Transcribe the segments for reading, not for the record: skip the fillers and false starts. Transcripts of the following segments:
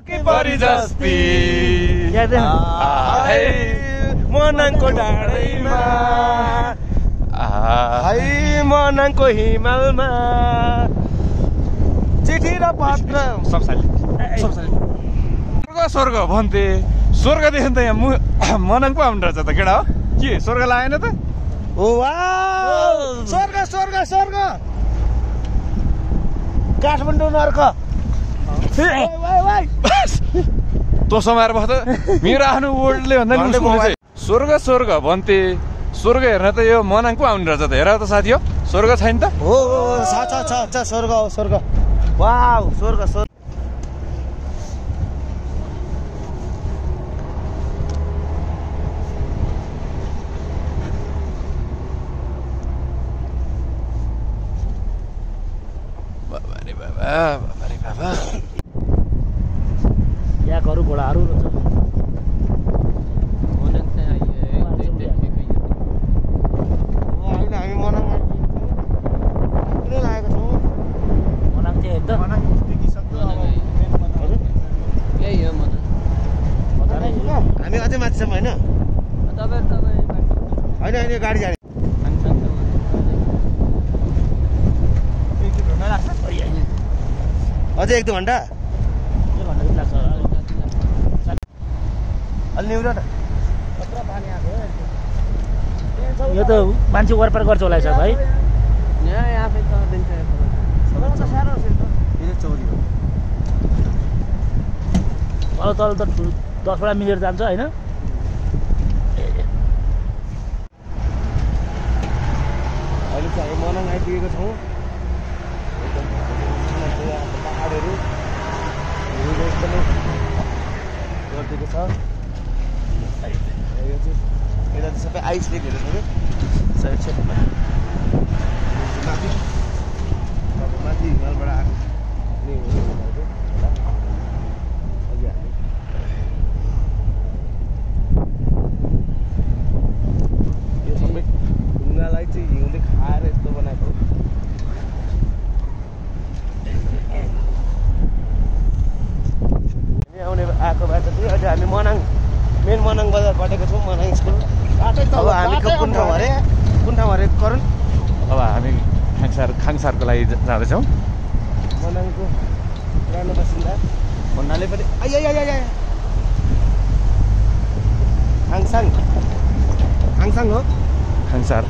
कि परी जस्ती मनाङको डाँडैमा मनाङको हिमालमा चिठी र पत्र स्वर्ग भन्थे स्वर्गदेखि त यहाँ मनाङ पो आउनु रहेछ त केटा हो के स्वर्ग लागेन त स्वर्ग स्वर्ग स्वर्ग काठमाडौँ नर्क तो समाएर बस्छ मेरो आफ्नो वर्डले भन्दा स्वर्ग स्वर्ग भन्थे स्वर्ग हेर्न त यो मनाङ पो आउनु रहेछ त हेर त साथी हो स्वर्ग छैन त हो छ स्वर्ग हो स्वर्ग वाउ स्वर्ग स्वर्ग बाबा याकहरू घोडाहरू रहेछ हामी मनाङ किन लागेको छौँ मनाङ चाहिँ हेर्दा हामी अझै माथि छौँ होइन होइन गाडी जाने अझै 1-2 घन्टा अलि निहुर न यो त मान्छे वरपर गर्छ होला सर भाइ तल त 10 वटा मिलेर जान्छ होइन अहिले चाहिँ हामी मनाङ आइपुगेको छौँ पहाडहरू एकदमै गरिदिएको छ यो चाहिँ यता चाहिँ सबै आइस लेकहरू छ क्या साइड साइडमा माथि माथि हिमालबाट आएको अघि हामी यो सबै ढुङ्गालाई चाहिँ हिउँले खाएर यस्तो बनाएको आउने आएको बाटो चाहिँ अहिले हामी मनाङ मेन मनाङ बजार बटेको छौँ मनाङ स्कुल अब हामी कुन ठाउँ अरे करुण अब हामी खाङसारको लागि जाँदैछौँ मनाङको पुरानो बासिन्दा भन्नाले पनि हाङसाङ हो खाङसार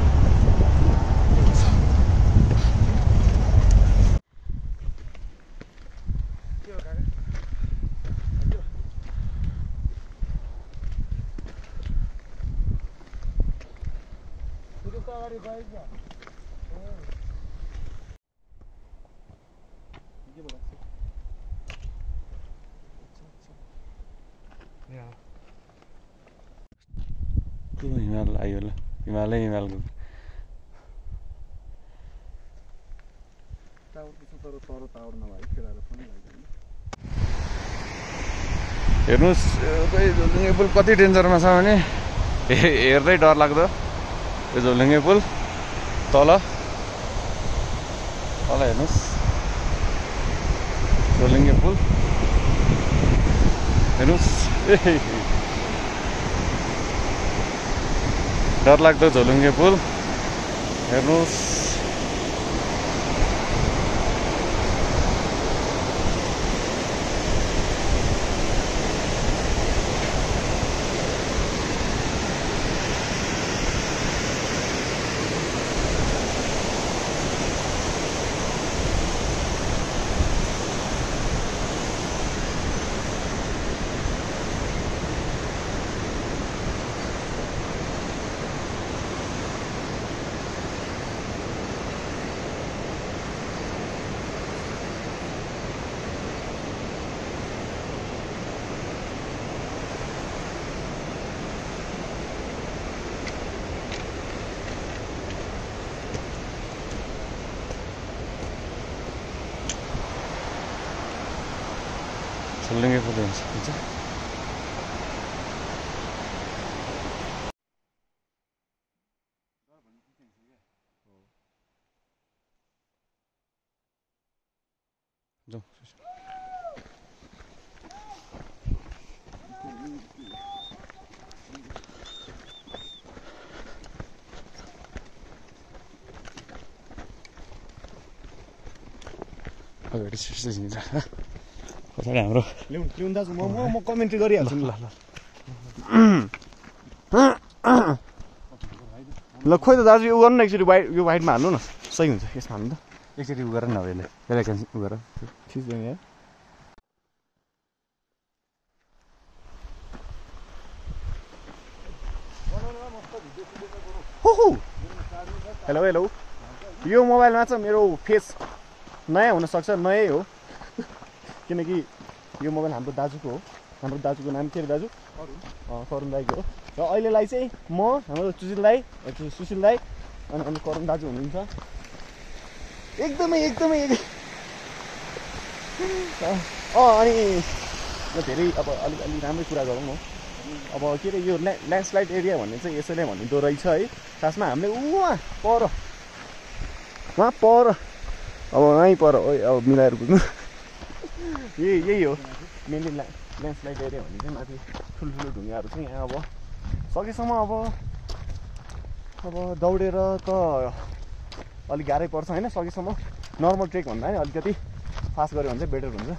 हिमाल आयो ल हिमालको हेर्नुहोस् झोलुङ्गे पुल कति डेन्जरमा छ भने हेर्दै डर लाग्दो यो झोलुङ्गे पुल तल हेर्नुहोस् झोलुङ्गे पुल हेर्नुहोस् डरलाग्दो झोलुङ्गे पुल हेर्नुहोस् झोलुङ्गे पुल हुन्छ अगाडि हिँड्छ पछाडि हाम्रो ल्याउनु दाजु म कमेन्ट्री गरिहाल्छु नि ल खोइ त दाजु यो गर्नु न एकचोटि यो वाइटमा हाल्नु न सही हुन्छ यसमा हाल्नु त एकचोटि उ गर न अब यसलाई क्यान्सल उ गर खिच्दैन यार हेलो हेलो यो मोबाइलमा चाहिँ मेरो फेस नयाँ हुनसक्छ नयाँ हो किनकि यो मोबाइल हाम्रो दाजुको हो हाम्रो दाजुको नाम के अरे दाजु करुण दाईको हो र अहिलेलाई चाहिँ म हाम्रो सुशील दाई अनि करुण दाजु हुनुहुन्छ एकदमै अनि धेरै अब अलि राम्रै कुरा गरौँ न अब के अरे यो ल्यान्डस्लाइड एरिया भन्ने चाहिँ यसैले भनिँदो रहेछ है खासमा हामीले वहाँ पर अब वहीँ पर अब मिलाएर बुझ्नु यही हो मेनली ल्यान्डस्लाइड एरिया भन्ने चाहिँ माथि ठुल्ठुलो ढुङ्गाहरू चाहिँ यहाँ अब सकेसम्म अब दौडेर त अलिक गाह्रै पर्छ होइन सकेसम्म नर्मल ट्रेक भन्दा नि अलिकति फास्ट गऱ्यो भने चाहिँ बेटर हुन्छ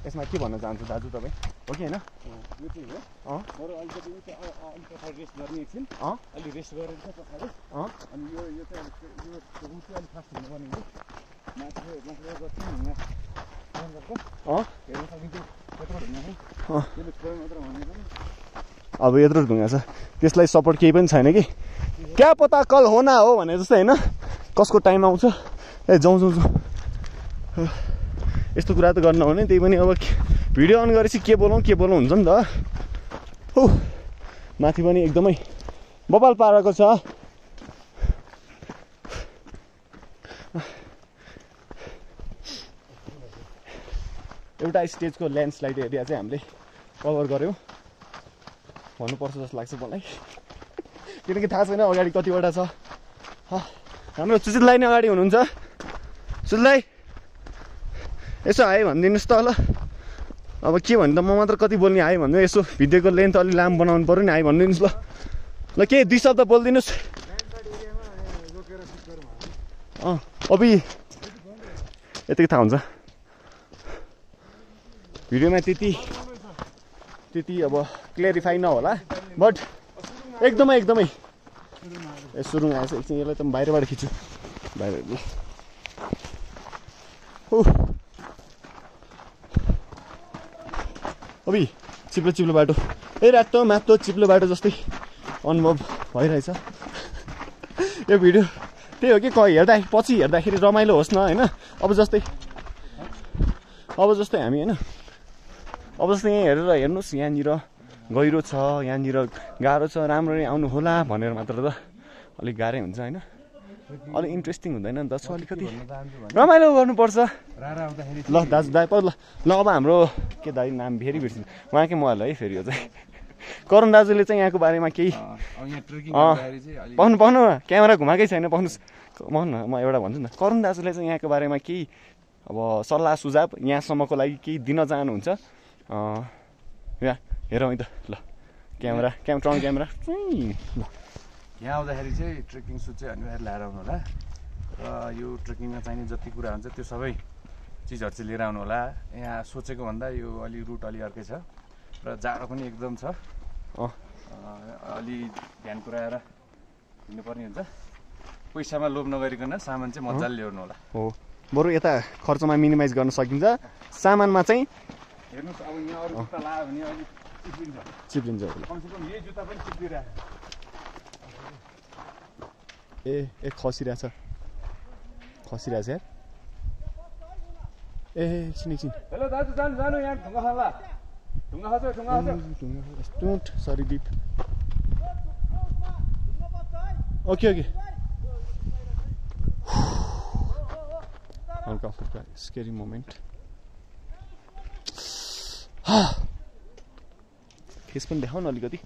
यसमा के भन्न चाहन्छु दाजु तपाईँ हो कि होइन यो चाहिँ हो बरु अलिकति अलिक पछाडि रेस्ट गर्ने एकछिन अलि रेस्ट गरेर चाहिँ पछाडि अनि यो चाहिँ यो रुट चाहिँ अलिक फास्ट हुनुपर्ने हो माथि गर्छौँ हेर्न सकिन्छ यत्रो ढुङ्गा त्यसले छोयो मात्र भन्ने पनि अब यत्रो ढुङ्गा छ त्यसलाई सपोर्ट केही पनि छैन कि क्या पता कल होना हो भने जस्तै होइन कसको टाइम आउँछ जाउँ यस्तो कुरा त गर्न हो नि त्यही पनि अब भिडियो अन गरेपछि के बोलाउँ हुन्छ नि त हो माथि पनि एकदमै बबाल पारेको छ एउटा स्टेजको ल्यान्डस्लाइड एरिया चाहिँ हामीले कभर गऱ्यौँ भन्नुपर्छ जस्तो लाग्छ मलाई किनकि थाहा छैन अगाडि कतिवटा छ हाम्रो सुशील दाई नै अगाडि हुनुहुन्छ सुशील दाई यसो आयो भनिदिनुहोस् त ल अब के भन्नु त म मात्र कति बोल्ने आयो भन्नु यसो भिडियोको लेन्थ अलिक लामो बनाउनु पऱ्यो नि आयो भनिदिनुहोस् ल के 2 शब्द बोलिदिनुहोस् अबि यतिकै थाहा हुन्छ भिडियोमा त्यति अब क्लियरिफाई नहोला बट एकदमै सुरुङ आएछ एकछिन यसलाई त म बाहिरबाट खिच्छु बाहिर अबि चिप्लो बाटो रातो मातो चिप्लो बाटो जस्तै अनुभव भइरहेछ यो भिडियो त्यही हो कि पछि हेर्दाखेरि रमाइलो होस् न होइन अब जस्तै हामी होइन अब जस्तै यहाँ हेरेर हेर्नुहोस् यहाँनिर गहिरो छ यहाँनिर गाह्रो छ राम्ररी आउनु होला भनेर मात्र त अलिक गाह्रै हुन्छ होइन अलिक इन्ट्रेस्टिङ हुँदैन नि त छ अलिकति रमाइलो गर्नुपर्छ ल दाजु दाइ ल अब हाम्रो के दाइ नाम फेरि बिर्सिनु उहाँकै मोबाइल है फेरि यो चाहिँ करुण दाजुले चाहिँ यहाँको बारेमा केही पाउनु क्यामेरा घुमाएकै छैन पाउनु न म एउटा भन्छु न करुण दाजुले चाहिँ यहाँको बारेमा केही अब सल्लाह सुझाव यहाँसम्मको लागि केही दिन चाहनुहुन्छ यहाँ हेरौँ है त ल क्यामेरा ल यहाँ आउँदाखेरि चाहिँ ट्रेकिङ सुज चाहिँ अनिवार्य लिएर आउनु होला र यो ट्रेकिङमा चाहिने जति कुरा हुन्छ त्यो सबै चिजहरू चाहिँ लिएर आउनु होला यहाँ सोचेको भन्दा यो अलि रुट अलि अर्कै छ र जाडो पनि एकदम छ अलि ध्यान पुऱ्याएर हिँड्नुपर्ने हुन्छ पैसामा लोभ नगरिकन सामान चाहिँ मजाले ल्याउनु होला हो बरु यता खर्चमा मिनिमाइज गर्न सकिन्छ सामानमा चाहिँ हेर्नुहोस् अब यहाँ अरू जुत्ता लगायो भने अलिक चिप्लिन्छ कमसेकम यही जुत्ता पनि चिप्लिरहेको ए खसिरहेछ यार एकछिन हेलो दाजु जानु यहाँ ढुङ्गा डोन्ट सरी दिप ओके हल्का फुल्का स्केरी मोमेन्ट फेस पनि देखाउ न अलिकति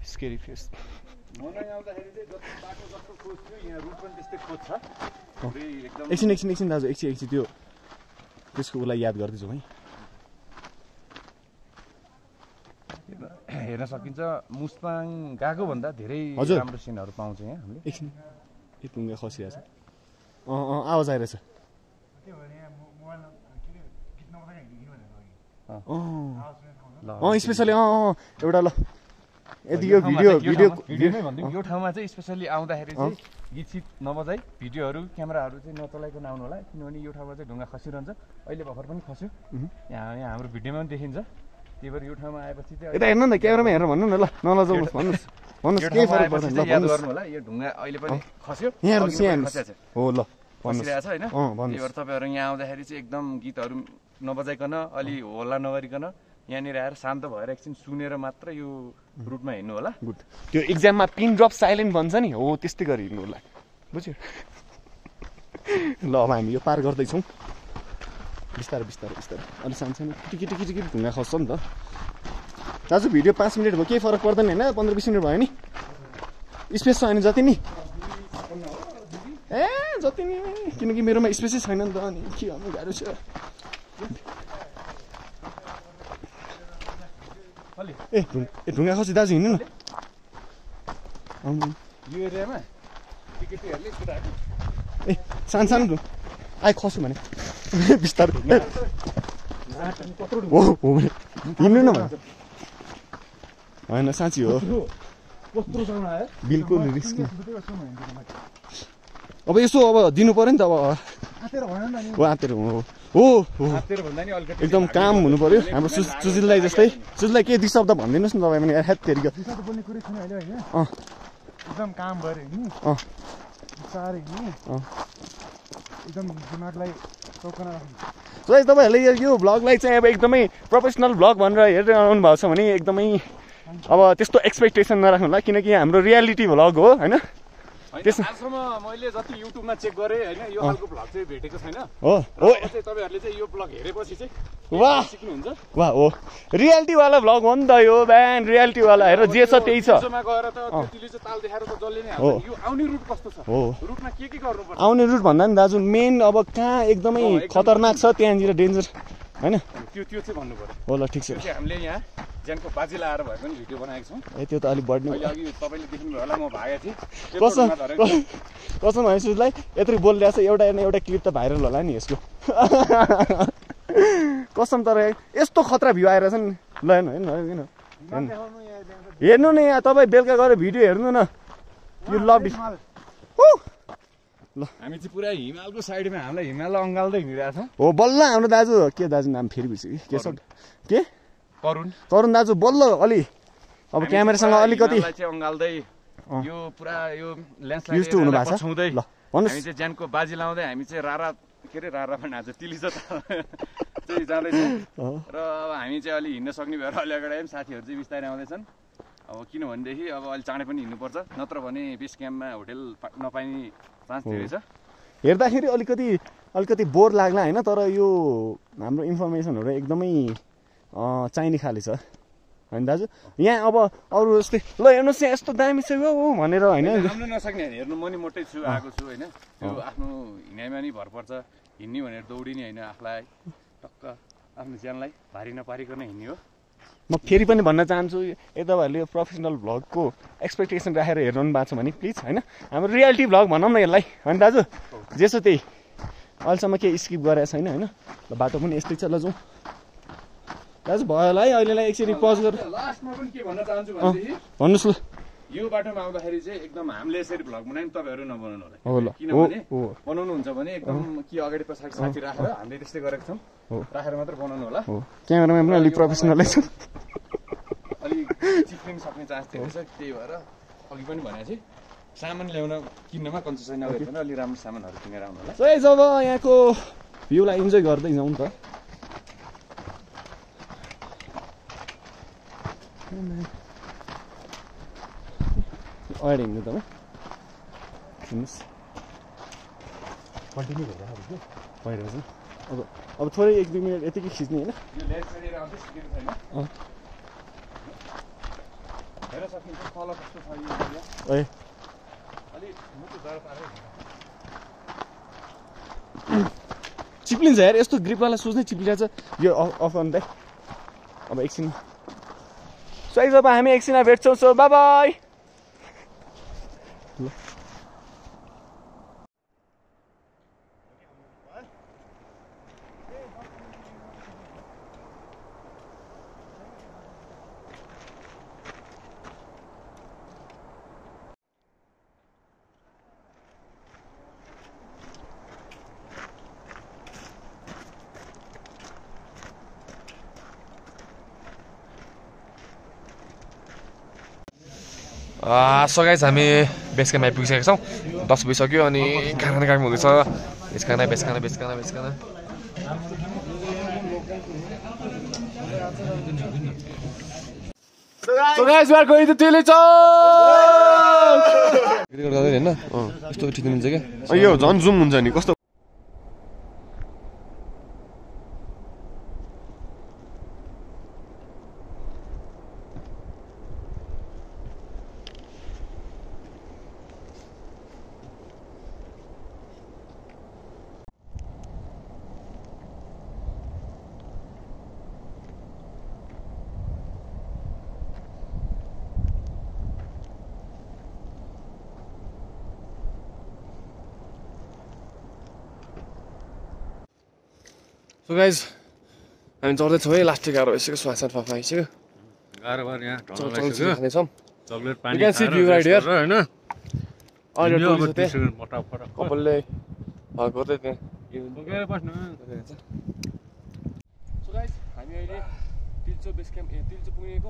स्केरी फेस एकछिन दाजु एकछिन त्यो त्यसको उसलाई याद गर्दैछु है हेर्न सकिन्छ मुस्ताङ गएको भन्दा धेरै राम्रो सिनहरू पाउँछ यहाँ हामीले एकछिन यो ढुङ्गा खसिरहेछ आवाज आइरहेछ स्पेसली एउटा ल यदि यो भिडियोमै भनिदिउँ यो ठाउँमा चाहिँ स्पेसली आउँदाखेरि चाहिँ गीत सित नबजाई भिडियोहरू क्यामेराहरू चाहिँ नचलाइकन आउनु होला किनभने यो ठाउँमा चाहिँ ढुङ्गा खसिरहन्छ अहिले भर्खर पनि खस्यो यहाँ हाम्रो भिडियोमा पनि देखिन्छ त्यही भएर यो ठाउँमा आएपछि चाहिँ यता हेर्नु न क्यामेरामा हेरेर भन्नु न ल नलजाउनुहोस् भन्नुहोस् केही फरक पर्दैन ल याद गर्नु होला यो ढुङ्गा अहिले पनि खस्यो यहाँ हो ल खसिरहेको छ होइन त्यही भएर तपाईँहरू यहाँ आउँदाखेरि चाहिँ एकदम गीतहरू नबजाइकन अलि होला नगरिकन यहाँनिर आएर शान्त भएर एकछिन सुनेर मात्र यो रुटमा हिँड्नु होला गुड त्यो इक्जाममा पिन ड्रप साइलेन्ट भन्छ नि हो त्यस्तै गरी हिँड्नु होला बुझ्यो ल अब हामी यो पार गर्दैछौँ बिस्तारै बिस्तारै बिस्तारै अलिक सानो किटी ढुङ्गा खस्छ नि त दाजु भिडियो 5 मिनट भयो केही फरक पर्दैन होइन 15-20 मिनट भयो नि स्पेस छ होइन जति नि ए जति नि किनकि मेरोमा स्पेसै छैन नि त अनि के गर्नु गाह्रो छ ए ढुङ्गा खसी दाजु हिँड्नु न यो एरियामा टिकटहरूले कुरा ए सानो आइ खस्यो भने बिस्तारै हो हिँड्नु न होइन साँच्ची हो बिल्कुल रिस्क अब यसो अब दिनु पर्यो नि त अब आतेर हो एकदम काम हुनु पर्यो हाम्रो सुजिललाई जस्तै सुजिललाई के दुई शब्द भनिदिनुहोस् न तपाईँ पनि हेत्तेरिको एकदम काम भएर हिँड्नु साह्रै हिँड्नु एकदम दिमागलाई चौकना राख्नु तपाईँहरूले यो भ्लगलाई चाहिँ अब एकदमै प्रोफेसनल भ्लग भनेर हेरेर आउनु भएको छ भने एकदमै अब त्यस्तो एक्सपेक्टेसन नराख्नु होला किनकि हाम्रो रियालिटी भ्लग हो होइन आजसम्म मैले जति युट्युबमा चेक गरेँ होइन यो खालको भ्लग चाहिँ भेटेको छैन हो तपाईँहरूले चाहिँ यो भ्लग हेरेपछि चाहिँ वाह सिक्नुहुन्छ वाह हो रियालिटीवाला भ्लग हो नि त यो बिहान रियालिटीवाला हेर जे छ त्यही छ गएर त त्यतिले चाहिँ ताल देखाएर त जसले नै हाल्छ यो आउने रुट कस्तो छ हो रुटमा के गर्नुपर्छ आउने रुट भन्दा नि दाजु मेन अब कहाँ एकदमै खतरनाक छ त्यहाँनिर डेन्जर होइन त्यो चाहिँ भन्नु पर्यो हो ल ठिक छ हामीले यहाँ ज्यानको बाजी लाएर भए पनि भिडियो बनाएको छौँ ए त्यो त अलिक बढ्ने अहिले अघि तपाईँले देख्नुभयो होला म भागेको थिएँ कसम भएपछि यत्रो बोलिरहेको छ एउटा एउटा क्लिप त भाइरल होला नि यसको कसम तर यस्तो खतरा भ्यू आएर छ नि ल हेर्नु न यहाँ तपाईँ बेलुका गएर भिडियो हेर्नु न यो लभ ल हामी चाहिँ पुरा हिमालको साइडमा हामीलाई हिमाल अँगाल्दै हिँडिरहेको छौँ हो बल्ल हाम्रो दाजु के दाजु नाम फेरि बिर्स्यो कि के तरुण दाजु बल्ल अलि अब क्यामेरासँग अलिकति अँगाल्दै यो पुरा यो लेन्सलाई युज हुनु भएको छ छुँदै ल हामी चाहिँ ज्यानको बाजी लाउँदै हामी चाहिँ रारा के अरे रारा पनि आज तिली चाहिँ जाँदैछौँ र अब हामी चाहिँ अलि हिँड्न सक्ने भएर अलि अगाडि पनि साथीहरू चाहिँ बिस्तारै आउँदैछन् अब किनभनेदेखि अब अलि चाँडै पनि हिँड्नुपर्छ नत्र भने बेस क्याम्पमा होटेल नपाइने चान्स धेरै छ हेर्दाखेरि अलिकति बोर लाग्ला होइन तर यो हाम्रो इन्फर्मेसनहरू एकदमै चाहिने खाले छ होइन दाजु यहाँ अब अरू जस्तै ल हेर्नुहोस् यहाँ यस्तो दामी छ यो भनेर होइन राम्रो नसक्ने हेर्नु म नि मोटै छु आएको छु होइन त्यो आफ्नो हिँडाइमा नि भर पर्छ हिँड्ने भनेर दौडिने होइन आफूलाई टक्क आफ्नो ज्यानलाई भारी नपारिकन हिँड्ने हो म फेरि पनि भन्न चाहन्छु तपाईँहरूले यो प्रोफेसनल भ्लगको एक्सपेक्टेसन राखेर हेर्नु भएको छ भने प्लिज होइन हाम्रो रियालिटी भ्लग भनौँ न यसलाई होइन दाजु जेसो त्यही अहिलेसम्म केही स्किप गरेको छैन होइन ल बाटो पनि यस्तै छ ल जाउँ दाजु भयो होला है अहिलेलाई एकचोटि पज गरेर लास्टमा पनि के भन्न चाहन्छु भनेदेखि भन्नुहोस् ल यो बाटोमा आउँदाखेरि चाहिँ एकदम हामीले यसरी भ्लग बनायौँ तपाईँहरू नबनाउनु होला हो ल किनभने बनाउनुहुन्छ भने एकदम के अगाडि पछाडि साथी राखेर हामीले त्यस्तै गरेको छौँ राखेर मात्र बनाउनु होला हो क्यामेराम्यान पनि अलिक प्रोफेसनलै छ अलिक चिप्लिन सक्ने चान्स धेरै छ त्यही भएर अघि पनि भनेको थिएँ सामान ल्याउन किन्नमा कन्सेसन नगरिकन अलि राम्रो सामानहरू किनेर आउनु होला सही जब यहाँको भ्यूलाई इन्जोय गर्दै जाउँ नि त अगाडि हिँड्नु तपाईँ हिँड्नुहोस् कन्टिन्यू भइरहेको भइरहेको छ अब थोरै 1-2 मिनट यतिकै खिच्ने होइन यो लेफ्ट साइड आउँदै सिकेको छैन हेर्न सकिन्छ तल कस्तो छ यो एरिया ए अलिक मुटु डर पारेको चिप्लिन्छ यार यस्तो ग्रिपवाला सुज नै चिप्लिरहेछ यो अफ गर्नु अब एकछिन सही जब हामी एकछिनमा भेट्छौँ so by by so guys हामी बेस क्याम्प आइपुगिसकेका छौँ 10 बजिसक्यो अनि खाना खानु हुँदैछ बेस खाना So guys, we are going to Tilly Chowk! Record गर्दै हैन यस्तो ठिक हुन्छ के यो झन् जुम हुन्छ नि कस्तो So guys, हामी चढ्दैछौँ है लास्ट गाह्रो भइसक्यो स्वासान फाफा आइसक्यो गाह्रो भएर यहाँ खानेछौँ chocolate You can see view right here. हैन अहिले कपालले गर्दै त्यहाँ बोकेर बस्नु सो गाइस हामी अहिले तिल्चो बेस क्याम्प तिल्चो पुगेको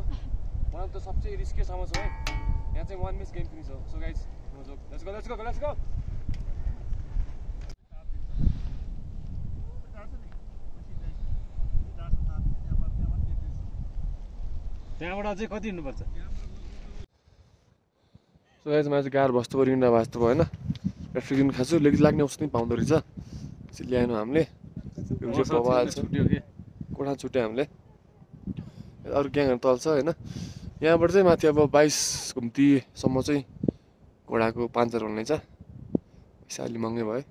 वान अफ द सबसे रिस्कीसम्म छ है यहाँ चाहिँ 1 मिस गेम पनि छ सो गाइस लेट्स गो त्यहाँबाट चाहिँ कति हिँड्नुपर्छ सो गाइस मलाई चाहिँ गाह्रो भस्तो पऱ्यो इन्डा भस्तो भयो होइन फ्रिकिन खान्छु लेग लाग्ने अवस्था पनि पाउँदो रहेछ त्यसले ल्याएन हामीले कोठा छुट्यो हामीले अरू ग्याङहरू तल छ होइन यहाँबाट चाहिँ माथि अब 22 घुम्तीसम्म चाहिँ घोडाको 5000 भन्ने छ पैसा अलि महँगै भयो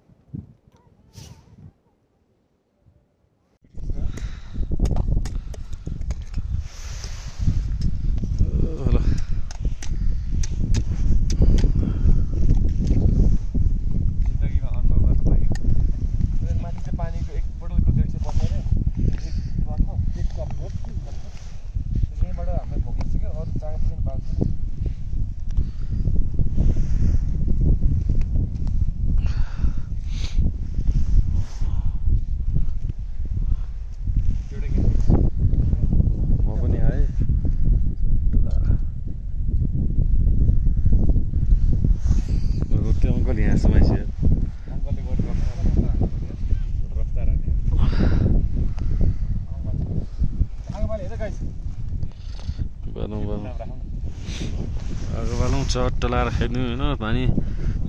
चट्ट लाएर खेल्नु होइन पानी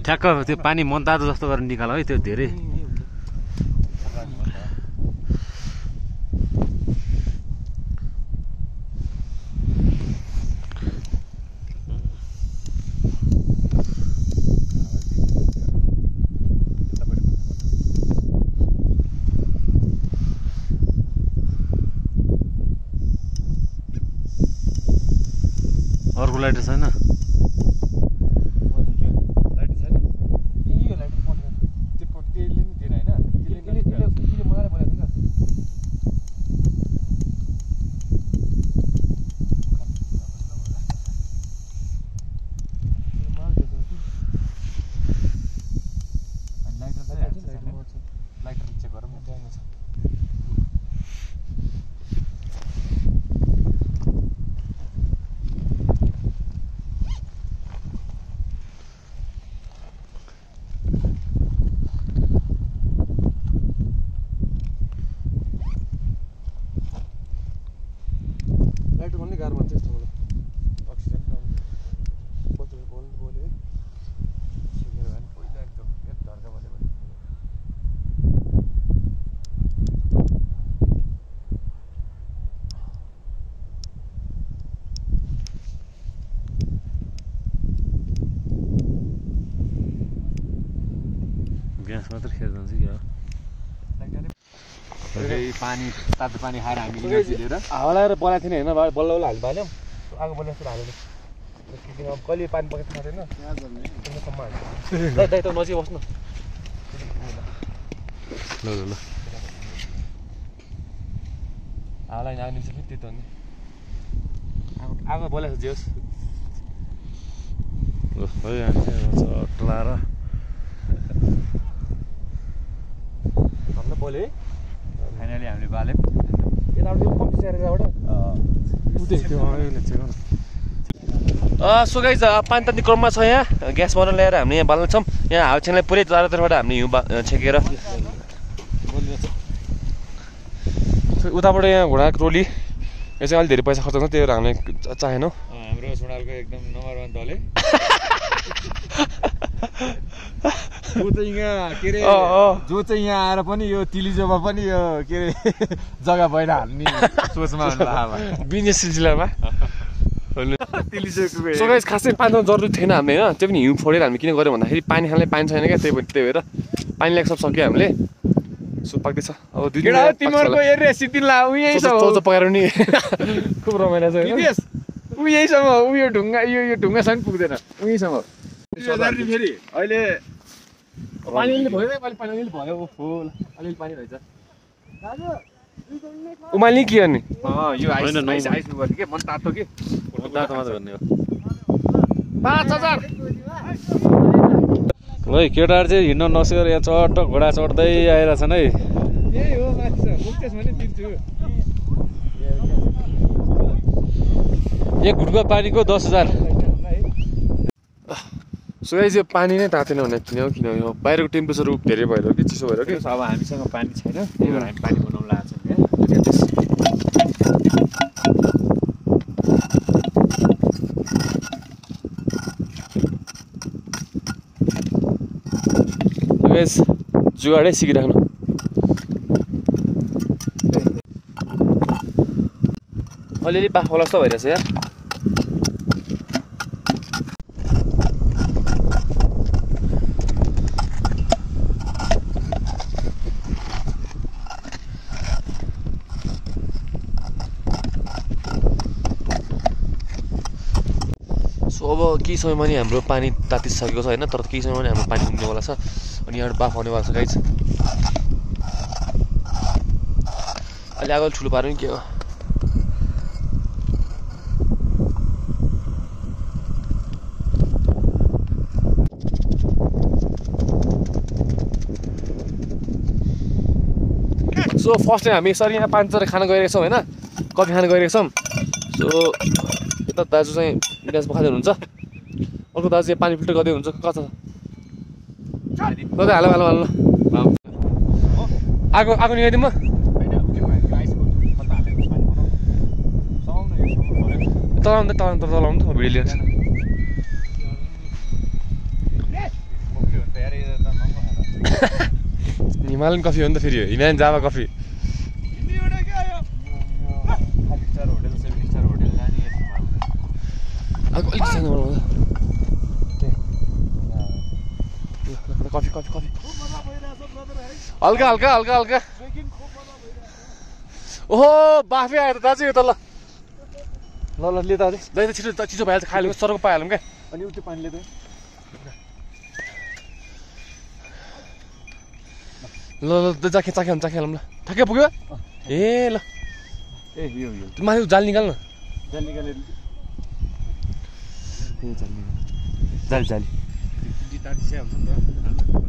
ठ्याक्क त्यो पानी मनतातो जस्तो गरेर निकाल है त्यो धेरै अर्को लाइट छैन ग्यास मात्र खेर जान्छ क्या पानी तातो पानी खाएर हामी लिएर हावा लगाएर बनाएको थिएन होइन बल्ल बल्ल हालिहाल्यौँ आगो बल्ल जस्तो हाल्यो अब कहिले पानी पकाएको छैन दाइ त नजिक बस्नु ल हावा लाग्ने आउने फेरि त्यही त हो नि आगो बल्ल जे होस् है चट्ट लाएर हामीलाई बोल्यो है फाइनली हामीले बाल्यौँ यताबाट कम्ती चाहिएर यताबाट उतै त्यो सो गाइज पानी तान्ने क्रममा छ यहाँ ग्यास बनाएर ल्याएर हामीले यहाँ बाल्नेछौँ यहाँ हावाछेनलाई पुरै चारैतर्फबाट हामीले हिउँ छेकेर उताबाट यहाँ घोडाको टोली यो चाहिँ अलिक धेरै पैसा खर्च गर्छ त्यही भएर हामीले चाहेनौँ हाम्रो सोनालको एकदम नम्बर 1 दल जो चाहिँ यहाँ के अरे जो चाहिँ यहाँ आएर पनि यो तिलिजोमा पनि यो के अरे जग्गा बाहिर हाल्ने सोचमा बिजनेस सिलसिलामा तिलिजोको सो गाइस खासै पानी त जरुरी थिएन हामीले होइन त्यो पनि हिउँ फोडेर हामी किन गऱ्यो भन्दाखेरि पानी खाने पानी छैन क्या त्यही भएर पानी ल्याएको सब सक्यो हामीले सो पाक्दैछ अब 2 दिन तिमीहरूको एरिया सितिला उही छ चौचो पकाएर नि खुब रमाइलो छ यस उहीसम्म उयो ढुङ्गा यो ढुङ्गासम्म पुग्दैन उहीसम्म फेरि अहिले पानी अलि भयो पानी अलि भयो फुल अलि पानी रहेछ उमाल्ने के गर्ने यो आइस गर्ने के मन तातो के तातो मात्र गर्ने हो 5000 ल केटाहरू चाहिँ हिँड्न नसकेर यहाँ चट्ट घोडा चढ्दै आइरहेछन् है यही हो मान्छे पुग्छस् भने दिन्छु एक घुटको पानीको 10,000 सो गाइस यो पानी नै तातेन भने किन हो बाहिरको टेम्परेचर धेरै भएर कि चिसो भएर कि अब हामीसँग पानी छैन त्यही भएर हामी पानी बनाउन लाग्छौँ गाइस जुगाडै सिकिराख्नु अलिअलि पाखोला जस्तो भइरहेछ यार सो अब केही समयमा नि हाम्रो पानी तातिसकेको छ होइन तर केही समयमा नि हाम्रो पानी उम्नेवाला छ अनि यहाँ बाफ आउनेवाला छ गाइस अलि आगो ठुलो पार्यो नि के हो सो फर्स्ट टाइम हामी यसरी यहाँ पानी चरेर खान गइरहेको छौँ होइन कफी खान गइरहेको छौँ सो यता दाजु चाहिँ ग्यास पखाल्दै हुनुहुन्छ अर्को दाजु चाहिँ पानी फिल्टर गर्दै हुन्छ कता गर्दै हालौँ आगो निकाइदिउँ म तलाउनु त भिडियो लिएर हिमालयन कफी हो नि त फेरि हिमालयन जावा कफी अलिक सानो कफी हल्का ओहो बाफे आयो त दाजु यो त ल ले दाजु दाइ त छिटो चिसो भइहाल्छ खाइहाल्यो सरको पाइहालौँ क्या अनि उल्टो पानीले त ल चाख्यालौँ ल ठ्याक्कै पुग्यो ए ल यो माथि जाल निकाल्न जाली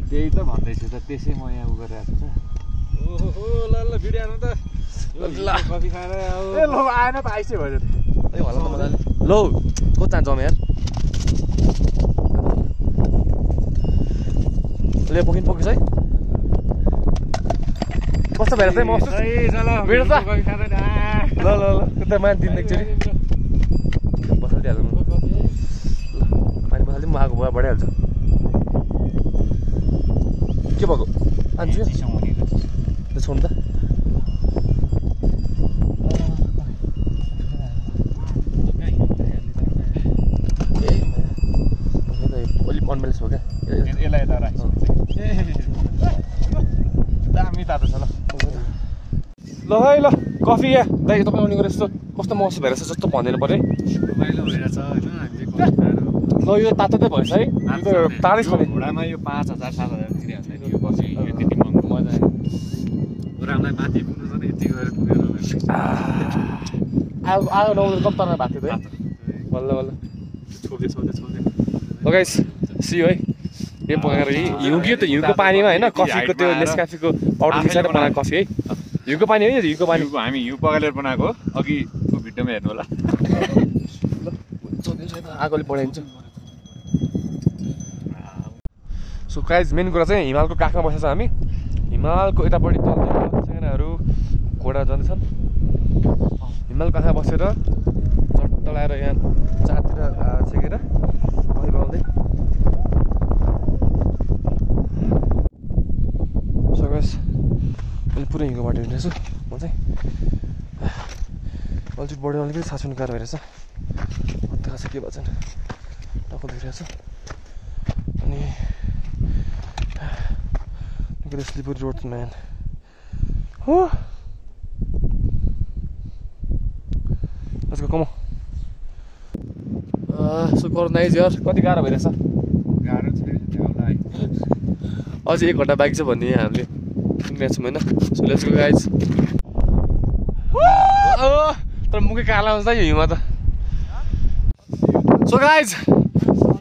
त्यही त भन्दैछु त त्यसै म यहाँ उ गरिरहेको छु ओहो ल भिडियो आउनु त ल कफी खाएर ए ल आएन त आइसै भयो ए होला त मजाले लौ को चाहन्छ यार ले पोकिस है कस्तो भएर चाहिँ म भिड त ल त्यता मान दिन एकचोटि बसालिदिइहाल्नु पानी बसालिदिउँ म आगो भयो बढिहाल्छ के भएको आन्छु त्यो छोड्नु त अलिक अनब्यालेन्स हो क्या यसलाई यता राख्छु दामी तातो छ ल है ल कफी या दाइ तपाईँ आउने गरेर यस्तो कस्तो महसुस भइरहेछ जस्तो भन्दैन पऱ्यो रमाइलो भइरहेछ होइन हामीले ल यो तातो त भएछ है तारै छ नि घोडामा यो 5,000 7,000 तिरिहाल्छ नि यो कफी यो त्यति महँगो मजा घोडालाई माथि पुग्नु छ नि यति गरेर पुगेर आगो नहुँदैन कम तर्न भएको थियो त है बल्ल छोड्दै ल गाइस सी है यो पकाएर हिउँको पानीमा होइन कफीको त्यो नेस्काफीको पाउडर मिसाएर बनाएको कफी है हिउँको पानी है हिउँको पानी हामी हिउँ पकालेर बनाएको अघि भिडियोमा हेर्नु होला चौधिन्छ आगोले बढाइन्छ सो गाइज मेन कुरा चाहिँ हिमालको काखमा बसेछ हामी हिमालको यतापट्टि तल सेनाहरू घोडा जाँदैछन् हिमालको काखमा बसेर चट्ट लगाएर यहाँ चारतिर छेकेर बगाउँदै सो गाइज मैले पुरै हिँडेको बाटो हिँड्दैछु म चाहिँ अल्छिट बढ्यो अलिकति सास पनि गाह्रो भइरहेछ अन्त खास के भएको छैन टाउको दुखिरहेछ अनि निकै स्लिपरी रोड म्यान हो लेट्स गो कम सो गर्नु नाइज यार कति गाह्रो भइरहेछ गाह्रो छैन होला है अझै 1 घन्टा बाँकी छ भन्ने हामीले सुनिरहेको छौँ होइन सो लेट्स गो गाइज तर मुखै काला हुन्छ यो हिउँमा त सो गाइज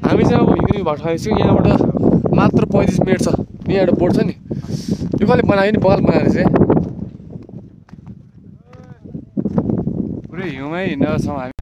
हामी चाहिँ अब हिँड्ने भएर छौँ यहाँबाट मात्र 35 मिनट छ यहाँबाट बोर्ड छ नि यो कसले बनायो नि बल बनाएर चाहिँ पुरै हिउँमै हिँडेर छौँ हामी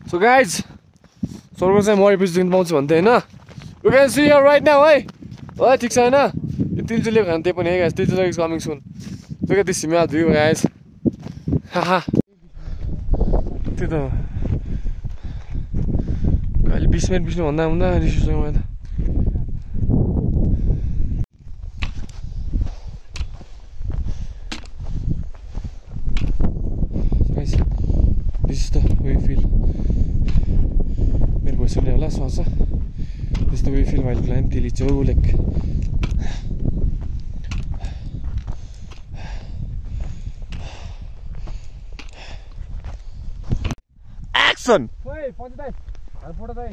सो गाइज स्वर्ग चाहिँ म एपिसोड देख्नु पाउँछु भन्थे होइन you can see here right now है ठिक छ होइन यो तिलचुले खान त्यही पनि है guys Tilchule is coming soon look at this हिमाल भ्यू गाइज हाहा त्यो त कहिले 20 मिनट बिच्नु भन्दा हुँदा रिसुसँग मैले guys this is the way you feel मेरो भोइसले होला स्वास this is the way you feel while climbing Tilichau Lake action ओइ पञ्च दाइ फोटो दाइ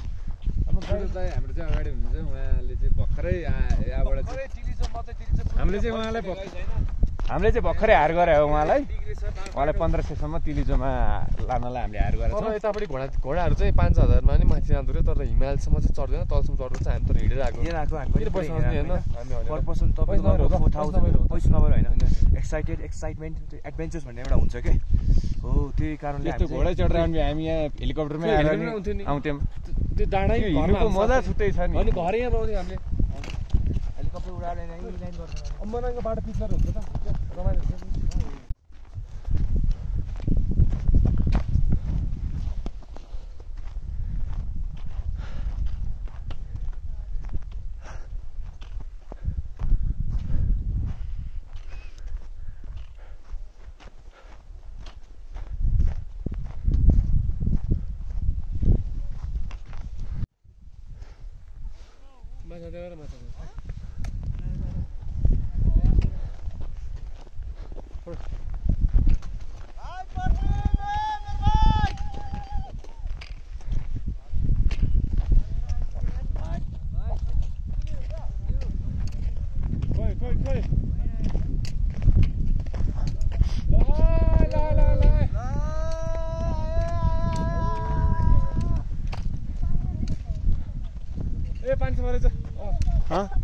अब फोटो दाइ हाम्रो चाहिँ अगाडि हुनुहुन्छ उहाँले चाहिँ भर्खरै यहाँबाट हामीले चाहिँ उहाँलाई भर्खरै हायर गरे हो उहाँलाई 1500 सम्म तिलिजोमा लानलाई हामीले हायर गरेको छौँ यतापट्टि घोडाहरू चाहिँ 5000 मा नि माथि जाँदो रहेछ तर हिमालसम्म चाहिँ चढ्दैन तलसम्म चढ्दो चाहिँ हामी त हिँडेर आएको पर्पसन तपाईको 4000 पैसा नभएर हैन एक्साइटमेन्ट एडभेन्चर्स भन्ने एउटा हुन्छ के हो त्यही कारणले यस्तो घोडा चढेर हामी यहाँ हेलिकप्टरमै आएर आउँथ्यौँ त्यो डाँडै घरमा मजा छुट्टै छ नि अनि घर यहाँ पाउँथ्यो हामीले हेलिकप्टर उडाएर लाइन गर्छ अम्बनाको बाटो पिछर हुन्छ त रमाइलो हुन्छ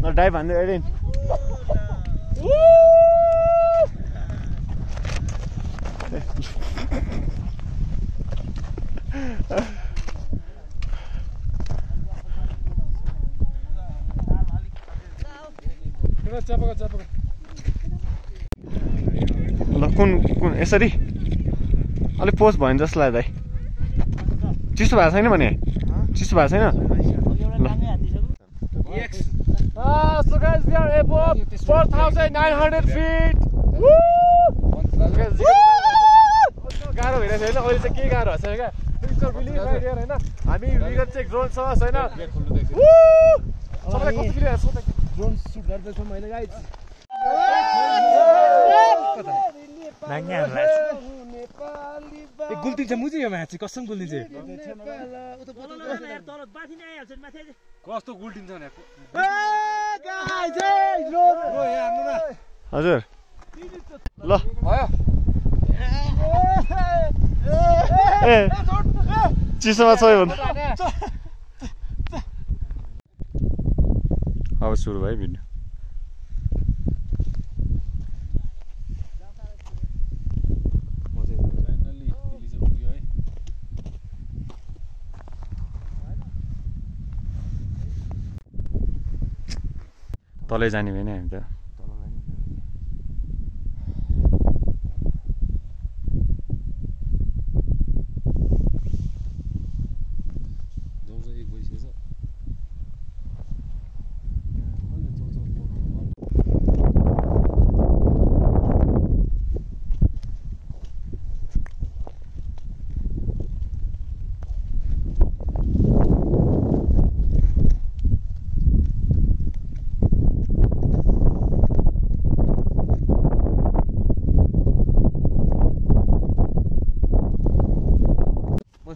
No dive on there, Erin. ल कुन यसरी अलिक पोस्ट भयो नि जस्तो लाग्यो दाइ चिसो भएको छैन भने चिसो भएको छैन ल So guys, we are above 4,900 feet. गाह्रो भइरहेको छैन अहिले चाहिँ के गाह्रो छ क्या होइन हामी विगत चाहिँ ड्रोनसँग छैन सबैलाई कस्तो फिल आएको ड्रोन सुट गर्दैछौँ मैले गाइज गुल्ती छ मुजी यो माछी कसम गुल्ती चाहिँ कस्तो गुल्टिन्छ भने हजुर ल ए चिसोमा छ भन्दा अब सुरु भयो भिडियो तलै जाने भयो नि हामी त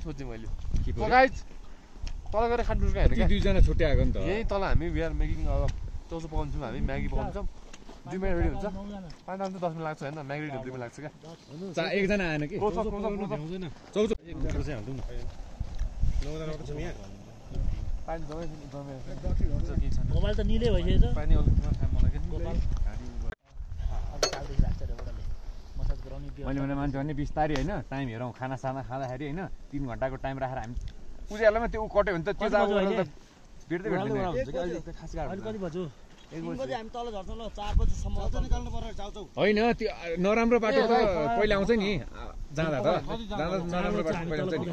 सोचेँ मैले गाइज तल गएर खानपुरको होइन क्या दुईजना छुट्टै आएको नि त यही तल हामी वी आर मेकिङ अब चौचो पकाउँछौँ हामी म्यागी पकाउँछौँ 2 मिनट रेडी हुन्छ 5 10 मिनट लाग्छ होइन म्यागी रेडी 2 मिनट लाग्छ क्या एकजना आएन कि मोबाइल त निलै भइसकेछ पानी मैले भने मान्छे भने बिस्तारै होइन टाइम हेरौँ खाना साना खाँदाखेरि होइन 3 घन्टाको टाइम राखेर हामी उज्यालोमा त्यो कट्यो भने त त्यो त भेट्दै भेट्दैन कति बज्यो 3 बजे हामी तल झर्छौँ ल 4 बजेसम्म निकाल्नु पर्यो चाउचाउ होइन त्यो नराम्रो बाटो त पहिला आउँछ नि जाँदा नराम्रो बाटो पहिला आउँछ नि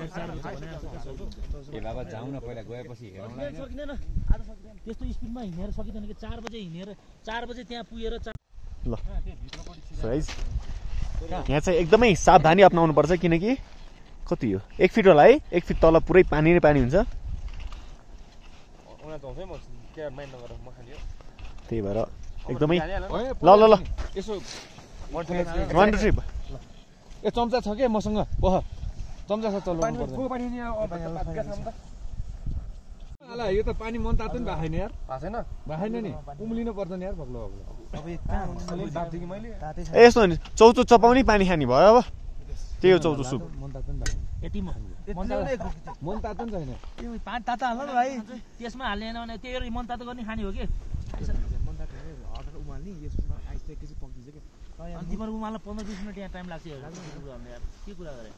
ए बाबा जाउँ न पहिला गएपछि हेरौँ सकिँदैन त्यस्तो स्पिडमा हिँडेर सकिँदैन कि 4 बजे हिँडेर 4 बजे त्यहाँ पुगेर ल गाइस यहाँ चाहिँ एकदमै सावधानी अपनाउनु पर्छ किनकि कति हो 1 फिट होला है 1 फिट तल पुरै पानी नै पानी हुन्छ त्यही भएर एकदमै ल ल ल यसो वान टु थ्री ए चम्चा छ के मसँग ओह चम्चा छ चलाउनु पर्छ आला यो त पानी मन तातो नि भएको छैन यार भएको छैन नि उम्लिनु पर्छ नि यार भग्लो ए यस्तो नि चौचो चपाउने पानी खाने भयो अब त्यही हो चौचो सुप यति मन तातो नि छैन पानी तातो हाल्नु न भाइ त्यसमा हाल्दैन भने त्यही मन तातो गर्ने खाने हो कि तिमीहरू उमाल्न 15-20 मिनट यहाँ टाइम लाग्छ के कुरा गरे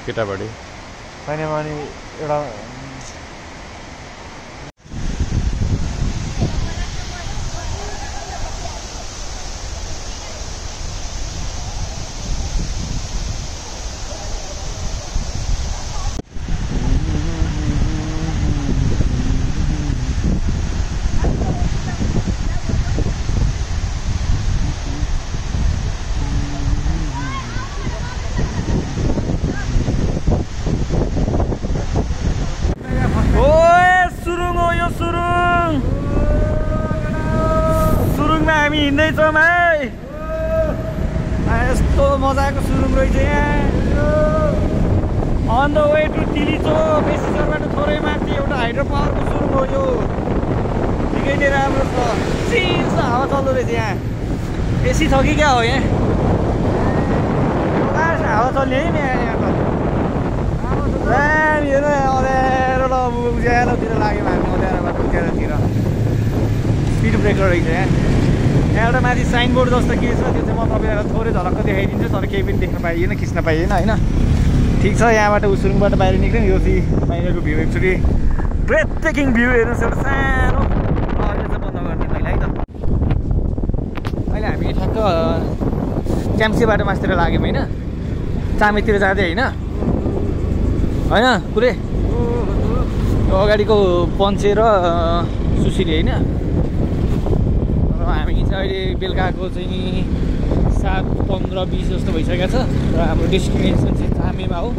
केटाबाडी छैन भने एउटा मौसम है यस्तो मजाको सुरुङ रहेछ यहाँ on the way to Tilicho बेसीसरबाट थोरै माथि एउटा हाइड्रो पावरको सुरुङ हो यो निकै नै राम्रो छ चिसो हावा चल्दो रहेछ यहाँ एसी छ कि क्या हो यहाँ हावा चल्ने है यहाँ त अँध्यारो ल उज्यालोतिर लाग्यो हामी अँध्यारोबाट उज्यालोतिर स्पिड ब्रेकर रहेछ यहाँ एउटा माथि साइनबोर्ड जस्तो के छ त्यो चाहिँ म तपाईँलाई थोरै झलक्क देखाइदिन्छु तर केही पनि देख्न पाइएन खिच्न पाइएन होइन ठिक छ यहाँबाट उसुरुङबाट बाहिर निक्ल्यो यो चाहिँ बाहिरको भ्यू एकचोटि ब्रेथ टेकिङ भ्यू हेर्नुहोस् एउटा सानो अहिले चाहिँ बन्द गर्ने मैले है त अहिले हामी ठ्याक्क च्याम्से बाटो मासतिर लाग्यौँ होइन चामेतिर जाँदै होइन होइन पुरै यो अगाडिको पन्चे र सुसिरी होइन र हामी चाहिँ अहिले बेलुकाको चाहिँ 7:15-20 जस्तो भइसकेको छ र हाम्रो डेस्टिनेसन चाहिँ चामेमा हो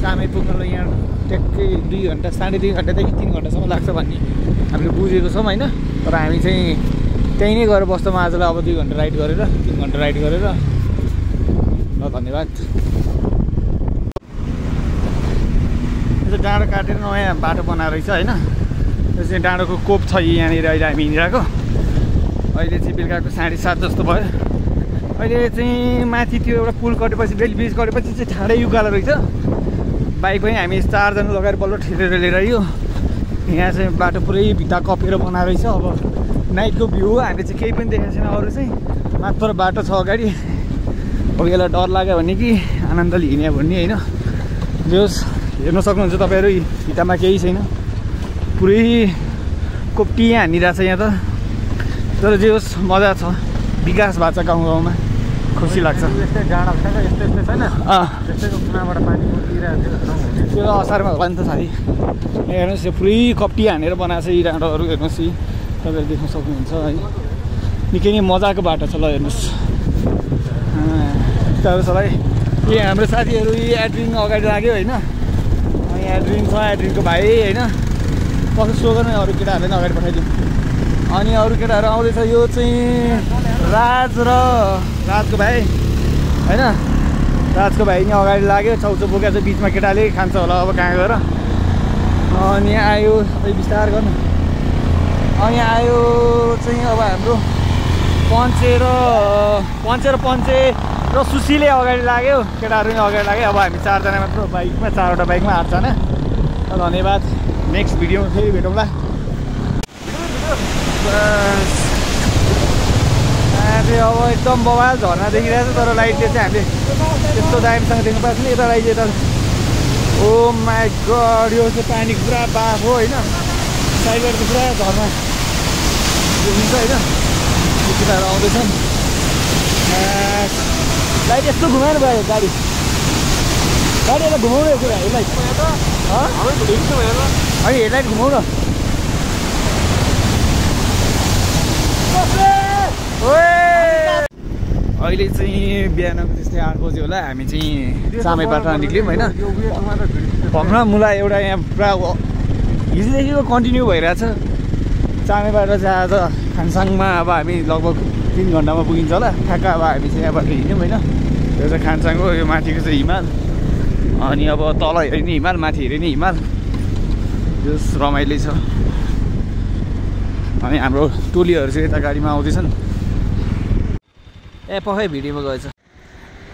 चामे पुग्नलाई यहाँ ट्याक्कै 2 घन्टा 2.5 घन्टादेखि 3 घन्टासम्म लाग्छ भन्ने हामीले बुझेको छौँ होइन तर हामी चाहिँ त्यहीँ नै गएर बस्छौँ आजलाई अब 2 घन्टा राइड गरेर 3 घन्टा राइड गरेर ल धन्यवाद यो डाँडो काटेर नयाँ बाटो बनाएर रहेछ होइन यो चाहिँ डाँडोको कोप छ यहाँनिर अहिले हामी हिँडिरहेको अहिले चाहिँ बेलुकाको 7:30 जस्तो भयो अहिले चाहिँ माथि त्यो एउटा पुल कटेपछि बेल ब्रिज कटेपछि चाहिँ ठाडै उकालो रहेछ बाइक पनि हामी 4 जना लगाएर बल्ल ठेलेर लिएर आयो यहाँ चाहिँ बाटो पुरै भित्ता कपेर बनाएर रहेछ अब नाइटको भ्यू हो हामीले चाहिँ केही पनि देखाएको छैन अरू चाहिँ मात्र बाटो छ अगाडि अब यसलाई डर लाग्यो भने कि आनन्दले हिँड्यो भन्ने होइन जोस् हेर्न सक्नुहुन्छ तपाईँहरू भित्तामा केही छैन पुरै कोप्टी हानिरहेको छ यहाँ त तर जे होस् मजा छ विकास भएको छ गाउँ गाउँमा खुसी लाग्छ यस्तै डाँडा यस्तै छैन त्यस्तैको कुनाबाट पानी परिरहेको त्यो असारमा होला नि त साथी हेर्नुहोस् यो पुरै कप्टी हानेर बनाएको छ यी डाँडोहरू हेर्नुहोस् यी तपाईँहरू देख्न सक्नुहुन्छ है निकै नै मजाको बाटो छ ल हेर्नुहोस् तपाईँहरू सबै यी हाम्रो साथीहरू यी एड्रिङ अगाडि लाग्यो होइन यहाँ एड्रिङ छ एड्रिङको भाइ होइन कसो सो गर्नु अरू केटाहरूले पनि अगाडि पठाइदिउँ अनि अरू केटाहरू आउँदैछ यो चाहिँ राज र राजको भाइ होइन राजको भाइ नि अगाडि लाग्यो छाउछाउ बोकेको छ बिचमा केटाले खान्छ होला अब कहाँ गएर अनि आयो सबै बिस्तार गर्नु अनि आयो चाहिँ अब हाम्रो पन्चे र सुशीले अगाडि लाग्यो केटाहरू नि अगाडि लाग्यो अब हामी 4 जना मात्र बाइकमा 4वटा बाइकमा 8 जना धन्यवाद नेक्स्ट भिडियोमा फेरि भेटौँला अब एकदम बवाल झर्ना देखिरहेको छ तर लाइटले चाहिँ हामीले त्यस्तो दामसँग देख्नु पाएको छैन यता लाइट यता ओ माई गड यो चाहिँ पानीको पुरा बाफ हो होइन साइडबाट चाहिँ पुरा झर्ना देखिन्छ होइन केटाहरू आउँदैछन् लाइट यस्तो घुमाउनु भयो गाडी यता घुमाउनु यस्तो हेडलाइट होइन हेडलाइट घुमाउन अहिले चाहिँ बिहानको त्यस्तै 8 बजे होला हामी चाहिँ चामेबाट निक्ल्यौँ होइन भन्न मुला एउटा यहाँ पुरा हिजोदेखिको कन्टिन्यू भइरहेछ चामेबाट चाहिँ आज खानसाङमा अब हामी लगभग 3 घन्टामा पुगिन्छ होला ठ्याक्क अब हामी चाहिँ यहाँबाट हिँड्यौँ होइन यो चाहिँ खानसाङ हो यो माथिको चाहिँ हिमाल अनि अब तल हेऱ्यो नि हिमाल माथि हेऱ्यो नि हिमाल यो रमाइलो छ अनि हाम्रो टोलीहरू चाहिँ यता गाडीमा आउँदैछन् पखै भिडियोमा गएछ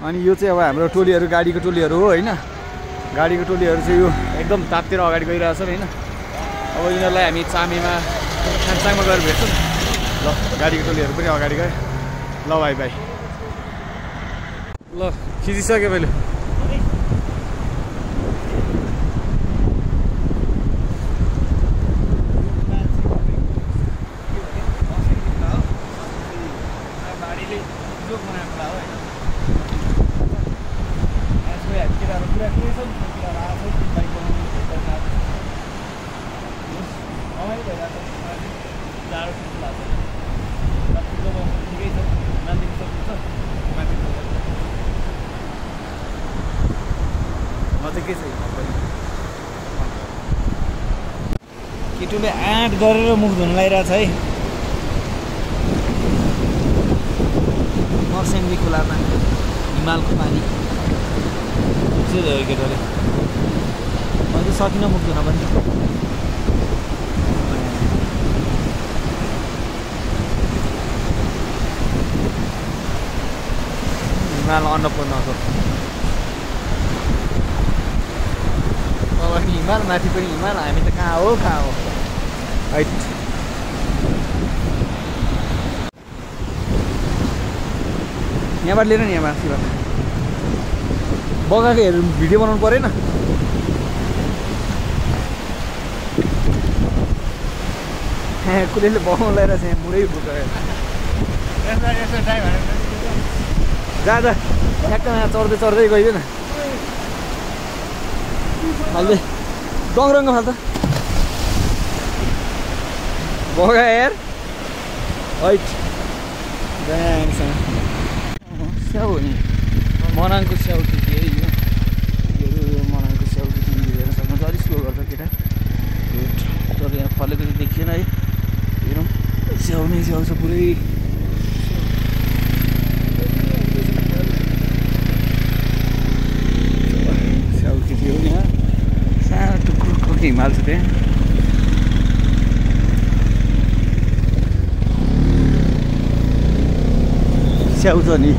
अनि यो चाहिँ अब हाम्रो टोलीहरू गाडीको टोलीहरू हो होइन गाडीको टोलीहरू चाहिँ यो एकदम तात्तिर अगाडि गइरहेछ होइन अब यिनीहरूलाई हामी चामेमा खानसाङमा गएर भेट्छौँ ल गाडीको टोलीहरू पनि अगाडि गए ल भाइ भाइ ल खिचिसक्यो मैले केटुले आँट गरेर मुख धुन लगाइरहेछ है मर्स्याङ्गी खोलामा हिमालको पानी केटाले मैले सकिनँ मुक्दैन पनि हिमाल अन्नपूर्णको अब नि हिमाल माथि पनि हिमाल हामी त कहाँ हो हैट यहाँबाट लिएर नि यहाँ माथिबाट बगाएको हेर्नु भिडियो बनाउनु परेन कुलैले बगाउनु लगाएर चाहिँ मुरै फुटायो जा ठ्याक्क यहाँ चढ्दै गइयो न हाल्दै डङरङ्ग फाल्दा बगा यार हैट स्याउ हो नि मनाङको स्याउ खेती है यो मनाङको स्याउ खेती हेर्न सक्नुहुन्छ अलिक स्लो गर्छ केटा तर यहाँ फलेको चाहिँ देखिएन है हेरौँ स्याउ नै स्याउ छ पुरै स्याउ खेती हो यहाँ सानो टुक्रो हिमाल छ त्यहाँ स्याउ छ नि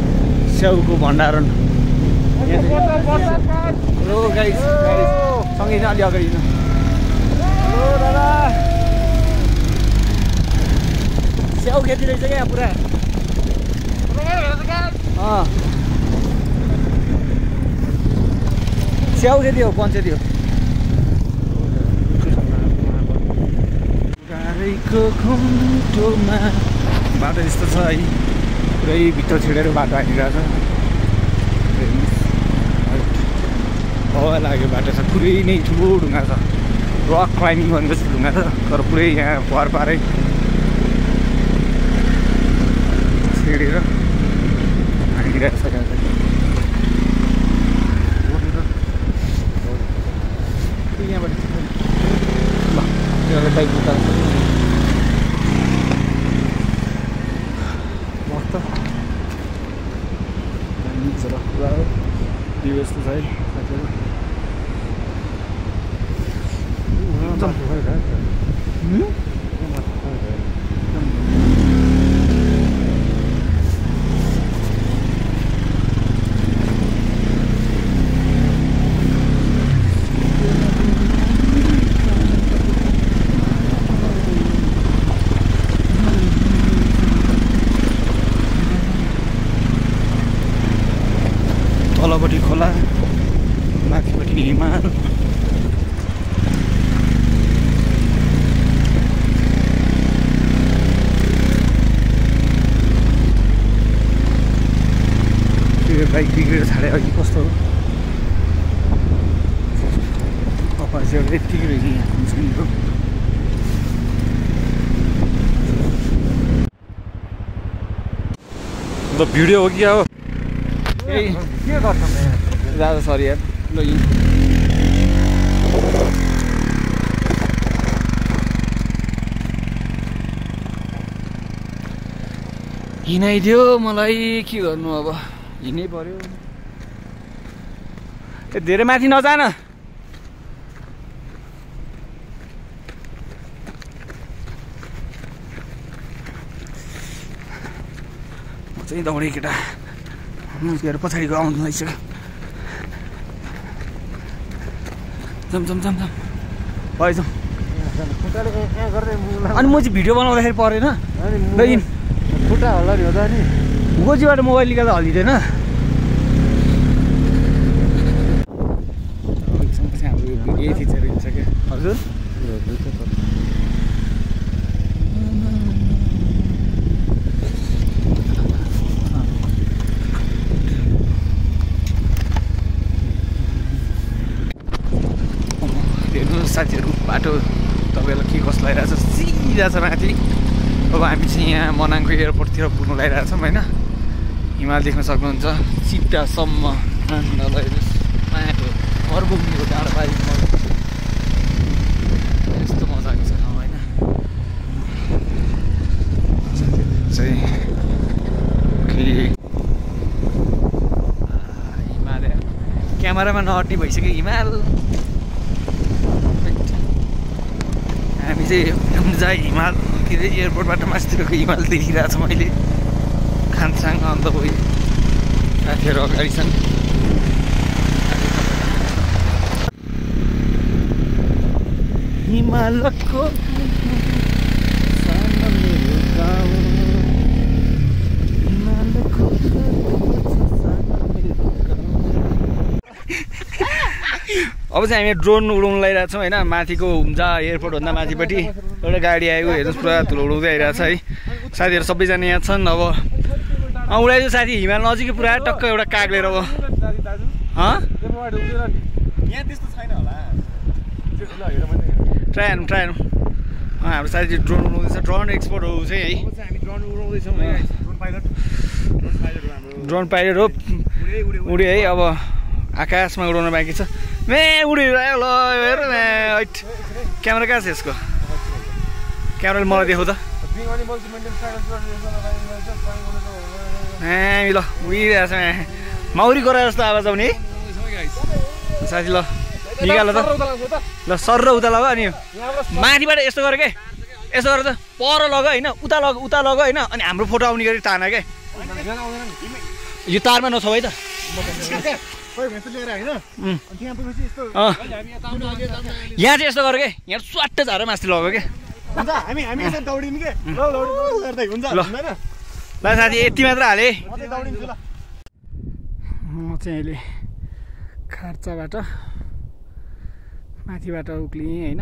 स्याउको भण्डारण गाई सँगै अलि अगाडि दादा स्याउ खेती रहेछ क्या यहाँ पुरा स्याउ खेती हो पञ्चायती हो गाडीको घुम्टोमा बाटो यस्तो छ है पुरै भित्र छिडेर बाटो आइरहेको छ हावा लाग्यो बाटो छ पुरै नै ठुलो ढुङ्गा छ रक क्लाइम्बिङ भनेको जस्तो ढुङ्गा छ तर पुरै यहाँ पर पारै छिडेर आइरहेको छ यहाँबाट ल बाइक उतार्छ पुरा व्यवस्था छ है तलपट्टि खोला माथिपट्टि हिमाल बाइक बिग्रेर छाडे अघि कस्तो हो चाहिँ यत्तिकै रहेछ यहाँ हुन्छ नि भिडियो हो कि अब के गर्छ जाँदा सरी यार ल हिँडाइदियो मलाई के गर्नु अब हिँड्नै पर्यो धेरै माथि नजान म चाहिँ दौडे केटा मुस्केर पछाडिको आउनु लागिसक्यो जम जम जम जम भयो जाउँ अनि म चाहिँ भिडियो बनाउँदाखेरि परेन खुट्टा हल्ला नि हुँदा नि गोजीबाट मोबाइल निकाल्दा हल्लिँदैन यही फिचर हुन्छ क्या हजुर हेर्नु साथीहरू बाटो तपाईँलाई के कस्तो लागिरहेको छ सिधा छ माथि अब हामी चाहिँ यहाँ मनाङको एयरपोर्टतिर पुग्नु लागिरहेको छौँ होइन हिमाल देख्न सक्नुहुन्छ सिटासम्म माटो अर्को पुग्नेको डाँडो पारि यस्तो मजाको छ ठाउँ होइन चाहिँ क्यामेरामा नअट्ने भइसक्यो हिमाल। हामी चाहिँ हुम्जा हिमाल के अरे एयरपोर्टबाट मास्तिरको हिमाल देखिरहेको छ मैले खानसाङ। अन्त कोही साथीहरू अगाडि छन्। हिमालको अब चाहिँ हामी ड्रोन उडाउनु लगाइरहेको छौँ होइन। माथिको हुम्जा एयरपोर्टभन्दा माथिपट्टि एउटा गाडी आएको हेर्नुहोस्, पुरा धुलो उडाउँदै आइरहेको छ है। साथीहरू सबैजना यहाँ छन्। अब उडाइदियो साथी, हिमाल नजिकै पुरा टक्क एउटा काग लिएर। अब यहाँ त्यस्तो छैन होला। ट्राई हेर्नु हाम्रो साथी ड्रोन उडाउँदैछ। ड्रोन एक्सपर्ट हो चाहिँ है। हामी ड्रोन उडाउँदैछौँ है। ड्रोन पाइलट हो उड्यो है। अब आकाशमा उडाउन बाँकी छ। उडिरह्यो ल हेर न। क्यामेरा कहाँ छ यसको? क्यामेराले मलाई देखाउ त। ल उडिरहेछ माउरी गरे जस्तो आवाज आउने साथी। ल निकाल त ल सर र उता लग। अनि माथिबाट यस्तो गर के, यस्तो गरेर त पर लग होइन, उता लग होइन। अनि हाम्रो फोटो आउने गरी तान के। यो तारमा नछौ है त। यहाँ चाहिँ यस्तो गर के, यहाँ स्वाट्ट झारेर माथि लग के। ल साथी यति मात्र हाले। म चाहिँ अहिले खार्चाबाट माथिबाट उक्लिएँ होइन।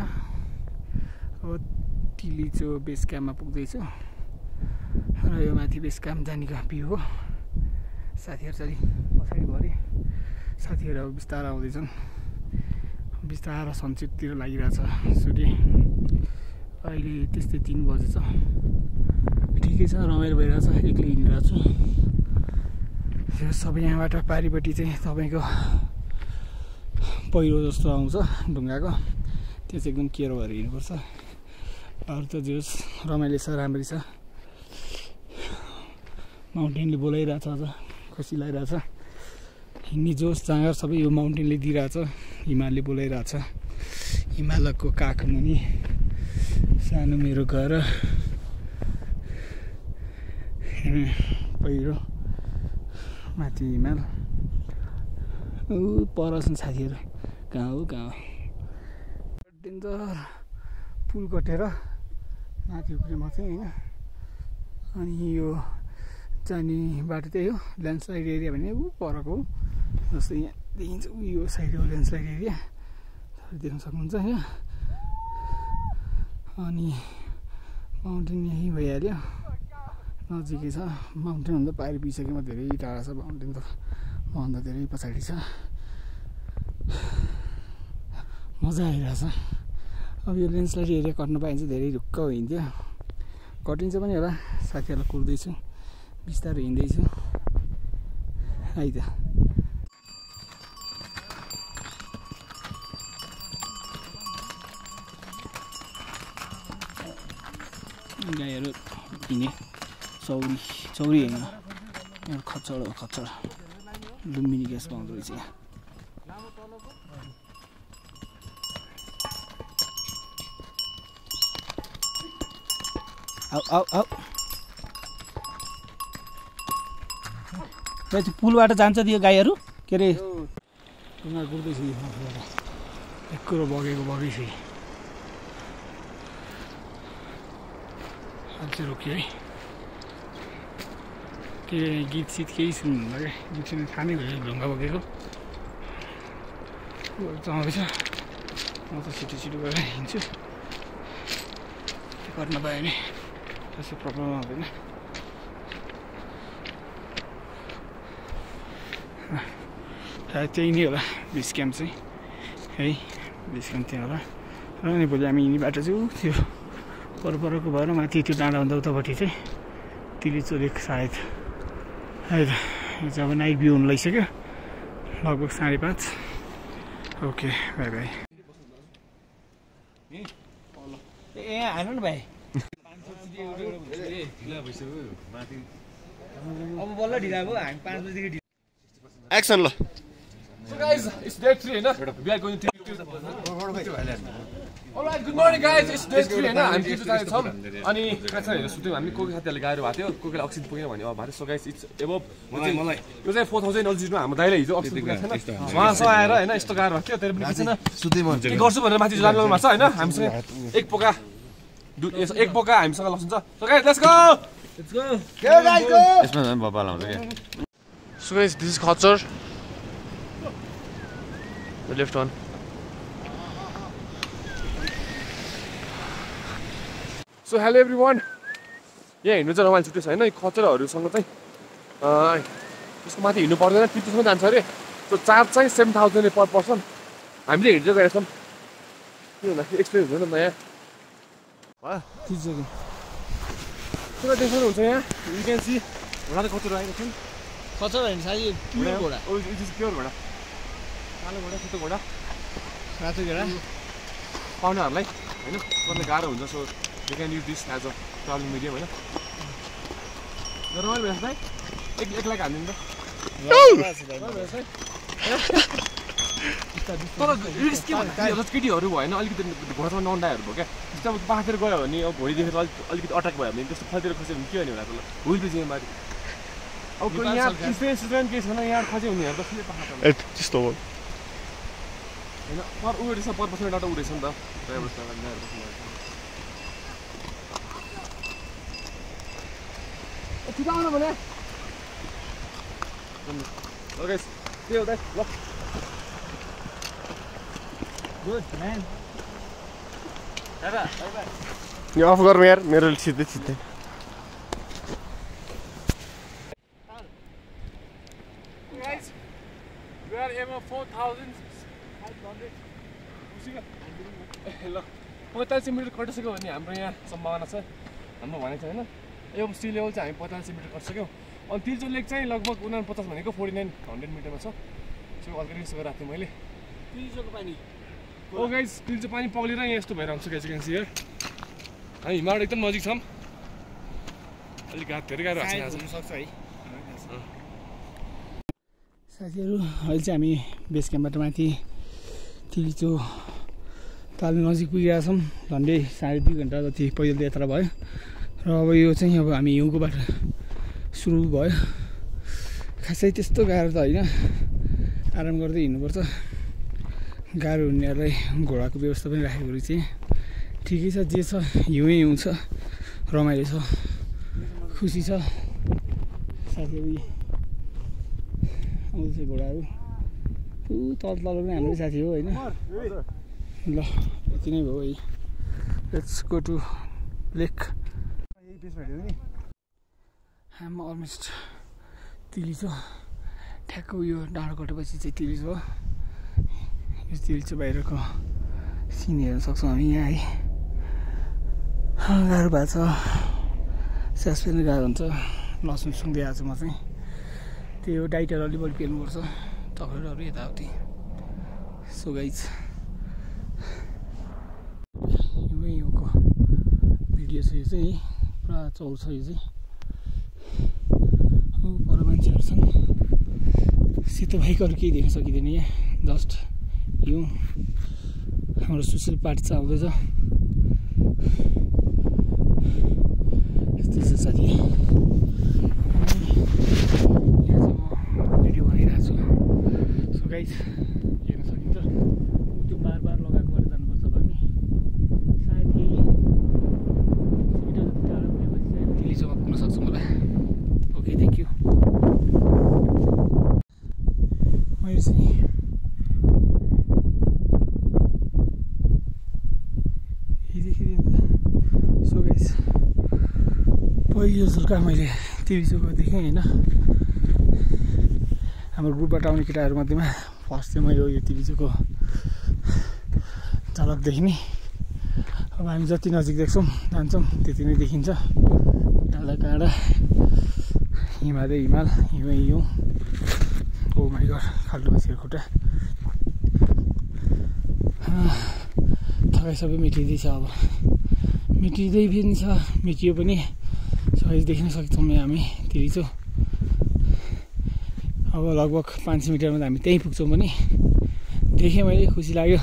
अब तिलिचो बेस क्याम्पमा पुग्दैछु र यो माथि बेस क्याम्प जानेको भ्यू हो। साथीहरू चाहिँ पछाडि भरे साथीहरू अब बिस्तारै आउँदैछन्। बिस्तारै सनसेटतिर लागिरहेछ सूर्य। अहिले त्यस्तै 3 बजे छ। ठिकै छ, रमाइलो भइरहेछ। एक्लै हिँडिरहेको छु। यो सबै यहाँबाट पारिपट्टि चाहिँ तपाईँको पहिरो जस्तो आउँछ ढुङ्गाको, त्यो चाहिँ एकदम केयर गरेर हिँड्नुपर्छ। अरू त जोस् रमाइलो छ, राम्रै छ। माउन्टेनले बोलाइरहेछ, अझ खुसी लागिरहेछ। हिँड्ने जोस जाँगर सबै यो माउन्टेनले दिइरहेछ, हिमालले बोलाइरहेछ। हिमालयको काखमुनि सानो मेरो घर, पहिरो माथि हिमाल। पर छन् साथीहरू। कहाँ हो डेन्जर पुल कटेर माथि उक्रे म चाहिँ होइन। अनि यो जाने बाटो त्यही हो, ल्यान्डस्लाइड एरिया भने परको हो। जस्तै यहाँ देखिन्छ यो साइड हो ल्यान्डस्लाइड एरिया, देख्न सक्नुहुन्छ यहाँ। अनि माउन्टेन यहीँ भइहाल्यो, नजिकै छ। माउन्टेनभन्दा पारि पुगिसकेमा धेरै टाढा छ। माउन्टेन त मभन्दा धेरै पछाडि छ। मजा आइरहेछ। अब यो ल्यान्डस्लाइड एरिया कट्न पाइन्छ धेरै ढुक्क हिँड्थ्यो। कटिन्छ पनि होला। साथीहरूलाई कुर्दैछु, बिस्तारै हिँड्दैछु है त। गाईहरू हिँडे चौरी होइन, खच्चड लुम्बिनी ग्यास पाउँदो रहेछ यहाँ। आऊ पुलबाट जान्छ त्यो गाईहरू के अरे ढुङ्गा कुर्दैछु। एक कुरो बगेको छ। अझै रोक्यो है। के गीत सित केही सुन्नु क्या, गीत सुन्नु थाहा नै भयो ढुङ्गा बगेको चलाउँदैछ। म त छिटो गरेर हिँड्छु। त्यो गर्न पायो भने त्यसो प्रब्लम आउँदैन। सायद त्यही नै होला बेस क्याम्प चाहिँ है। बेस क्याम्प त्यहाँ होला। र अनि भोलि हामी हिँड्ने बाटो चाहिँ थियो परको भएर माथि त्यो डाँडाभन्दा उतापट्टि चाहिँ तिलिचो लेक सायद है त। यो चाहिँ अब नाइट भ्यू हुनु लागिसक्यो लगभग 5:30। Okay by by. ए हाल्नु न भाइ, अब बल्ल ढिला भयो। हामी 5 बजीदेखि एक्सन ल। So guys, it's day 3 हैन we are going to Alright, good morning guys. It's day 3 हैन हामी चाहिँ जाने छौं अनि कहाँ हेर्न सुत्यौ हामी कोही साथीहरुले गाह्रो भएको थियो कोहीले अक्सिजन पुगेन भने अब भारे सो गाइस इट्स एबभ मलाई यो चाहिँ 4000 अल्टिट्युडमा हाम्रो दाइले हिजो अक्सिजन पुगेको थिएन उहाँसँग आएर हैन यस्तो गाह्रो भएको थियो तर पनि के छैन सुत्दै मन के गर्छु भनेर माथि जानु भएको छ हैन हामीसँग एक पोका हामीसँग लसन छ so guys let's go Go guys go. यसमा झन् बब्बा लाउँछ के So guys, this is Khatsar. The left one. So hello everyone. यहाँ हिँड्नु चाहिँ रमाइलो छुट्टै छ हैन खचरहरुसँग चाहिँ त्यसको माथि हिँड्नु पर्दैन टिप्समा जान्छ अरे सो चार्ज चाहिँ 7000 पर पर्सन हामीले हिँड्दै गएका छौं के भन्दा एक्सपिरियन्स हुन्छ नि नयाँ पुरा देख्नुहुन्छ यहाँ यु क्यान सी घोडा खचर आएको छ खचर हैन साथी प्योर घोडा ओ इट इज प्योर घोडा कालो घोडा सेतो घोडा रातो घोडा पाउनेहरूलाई हैन गर्नु गाह्रो हुन्छ so you can use this as a traveling medium हैन नर्मल भएछ भाइ एक लाख हान्दिनु त तर रिस्क के भन्दा केटीहरू भएन अलिकति घरमा नन्डाहरू भयो क्या जस्तो अब पाखातिर गयो भने अब भोलि देखेर अलिकति अट्याक भयो भने त्यस्तो फलतिर खस्यो भने के गर्ने होला हुइल पे जिम्मेवारी अब यहाँ स्टुडेन्ट के छैन यहाँ खस्यो हुनेहरू त फेरि पाखा त्यस्तो हो हैन पर उडेछ पर बस्ने डाटा उडेछ नि त ड्राइभरसँग ल्याएर बस्नु ठीक आउनु भने ओके स्टे होल्ड ल गुड म्यान यो अफ गर्नु यार मेरो सिधै सिधै guys we are above 4500 ल 45 मिटर कटिसक्यो भने हाम्रो यहाँ सम्भावना छ हाम्रो भनेको छ हैन यो सी लेभल चाहिँ हामी 45 मिटर कटिसक्यौँ अनि तिलचो लेक चाहिँ लगभग 49 भनेको 4900 मिटरमा छ सो अलिकति यसो गरेको थिएँ मैले तिलचोको पानी ओ गाइस तिलचो पानी पग्लेर यहाँ यस्तो भएर आउँछ गाइस क्यान सी हियर हामी हिमाल एकदम नजिक छौँ अलिक धेरै गाह्रो भएको छ सक्छ है साथीहरू अहिले चाहिँ हामी बेस क्याम्पबाट माथि तिलचो ताल नजिक पुगिरहेका छौँ झन्डै 2.5 घन्टा जति पैदल यात्रा भयो र अब यो चाहिँ अब हामी हिउँको बाटो सुरु भयो खासै त्यस्तो गाह्रो त होइन आराम गर्दै हिँड्नुपर्छ गाह्रो हुनेहरूलाई घोडाको व्यवस्था पनि राखेको चाहिँ ठिकै छ जे छ हिउँै हिउँ छ रमाइलो छ खुसी छ साथीहरू आउँदैछ घोडाहरू तल तल पनि हाम्रै साथी हो होइन ल यति नै भयो है लेट्स गो टु लेक हामी अलमोस्ट तिलिचो ठ्याक्क उयो डाँडो कटेपछि चाहिँ तिलिचो हो यो तिलिचो बाहिरको सिन हेर्न सक्छौँ हामी यहाँ है गाह्रो भएको छ सास फेर्नु गाह्रो हुन्छ लसुन सुँग्दै आएको छु म चाहिँ त्यो डाइटर अलि बढी पेल्नुपर्छ चक्लेटहरू यताउति सो गाइज योको भिडियो छ यो चाहिँ पुरा चल्छ यो चाहिँ पर मान्छेहरू छन् सेतो बाइकहरू केही देख्न सकिँदैन यहाँ जस्ट यो हाम्रो सोसियल पार्टी चाहिँ आउँदैछ यस्तै छ साथी यहाँ चाहिँ म भिडियो बनाइरहेको छु सो गाइज हेर्न सकिन्छ त्यो बार लगाएको बाटो जानुपर्छ अब हामी सायद यही 100 मिटर जति टाढो पुगेपछि चाहिँ तिलिचोमा पुग्न सक्छौँ होला ओके थ्याङ्क यू मैले चाहिँ सो गाइस पहिलो झुल्का मैले तिलिचोको देखेँ होइन हाम्रो ग्रुपबाट आउने केटाहरू मध्येमा फर्स्ट चाहिँ मैले यो तिलिचोको झलक देख्ने अब हामी जति नजिक देख्छौँ जान्छौँ त्यति नै देखिन्छ डाँडा काँडा हिमालय हिमाल हिउँ हिउँ ओ माइ गड खाल्टो मान्छेको खुट्टा थकाइ सबै मेटिँदैछ अब मेटिँदै पनि छ मेटियो पनि सबै देख्न सक्छौँ हामी तिलिचो अब लगभग 500 मिटरमा त हामी त्यहीँ पुग्छौँ पनि देखेँ मैले खुसी लाग्यो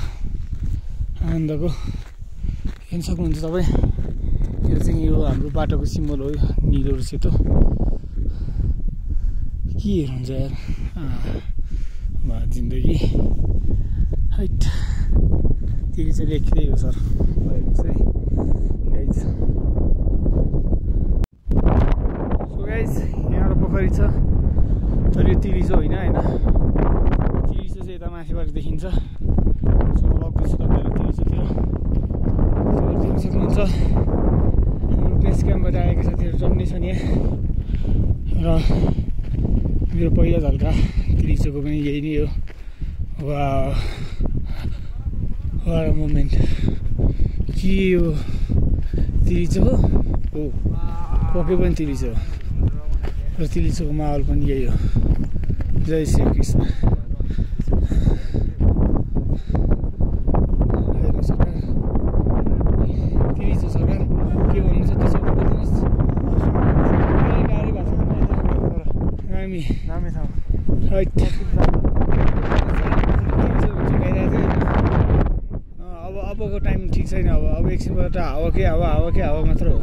आनन्दको हेर्न सक्नुहुन्छ तपाईँ यो चाहिँ यो हाम्रो बाटोको सिम्बल हो निलो र सेतो के हेर्नुहुन्छ यार जिन्दगी हाइट तिरी चाहिँ लेखिँदै हो सर सो गाइज यहाँ एउटा पोखरी छ तर यो तिरिसो होइन होइन तिरिसो चाहिँ यता माथिबाट देखिन्छ सो म लग्दैछु तपाईँहरू तिरिसोतिर देख्न सक्नुहुन्छ हाम्रो बेस क्याम्पबाट आएका साथीहरू जम्मै छन् यहाँ र मेरो पहिला झल्का तिरिसोको पनि यही नै हो वाह मोमेन्ट के हो तिरिसो हो पक्कै पनि तिरिसो हो र तिरिसोको माहौल पनि यही हो जय श्री कृष्ण तिरिसो सरकार के भन्नु छ त्यो शब्द बोलिदिनुहोस् गाडी भएको छ अबको टाइम ठिक छैन अब एकछिनबाट हावा के हावा मात्र हो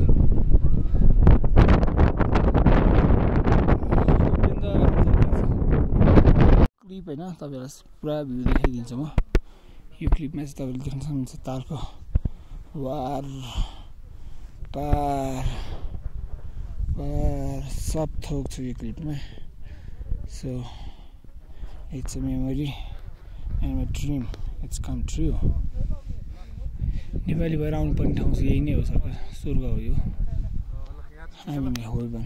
क्लिप होइन तपाईँहरूलाई पुरा भ्यू देखाइदिन्छु म यो क्लिपमा चाहिँ तपाईँले देख्न सक्नुहुन्छ तालको वार पार सब थोक छु यो क्लिपमा so it's a memory and my dream it's come true Nepali भएर आउनुपर्ने ठाउँ चाहिँ यही नै हो सरकार स्वर्ग हो यो हामी हेभन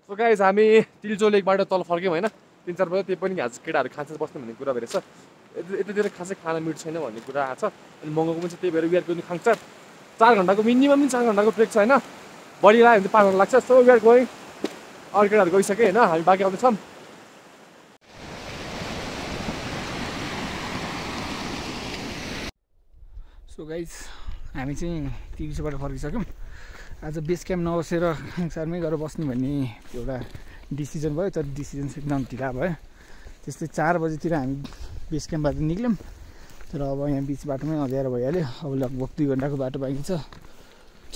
सो गाइज हामी तिल्चो लेकबाट तल फर्क्यौँ होइन 3-4 बजे त्यही पनि आज केटाहरू खान्छ बस्ने भन्ने कुरा भइरहेछ यतातिर खासै खाना मिठो छैन भन्ने कुरा आएको छ अनि महँगोको पनि छ त्यही भएर वेयर पनि खान्छ 4 घन्टाको मिनिमम 4 घन्टाको ब्रेक छ होइन बढी लाग्यो भने 5 घन्टा लाग्छ सो वेयर गोइङ अरू केटाहरू गइसक्यो होइन हामी बाँकी आउँदैछौँ सो गाइज हामी चाहिँ तिरिसोबाट फर्किसक्यौँ आज बेस क्याम्प नबसेर खाङसारमै गएर बस्ने भन्ने एउटा डिसिजन भयो तर डिसिजन एकदम ढिला भयो त्यस्तै 4 बजीतिर हामी बेस क्याम्पबाट निक्ल्यौँ तर अब यहाँ बिच बाटोमै अँध्यारो भइहाल्यो अब लगभग 2 घन्टाको बाटो बाँकी छ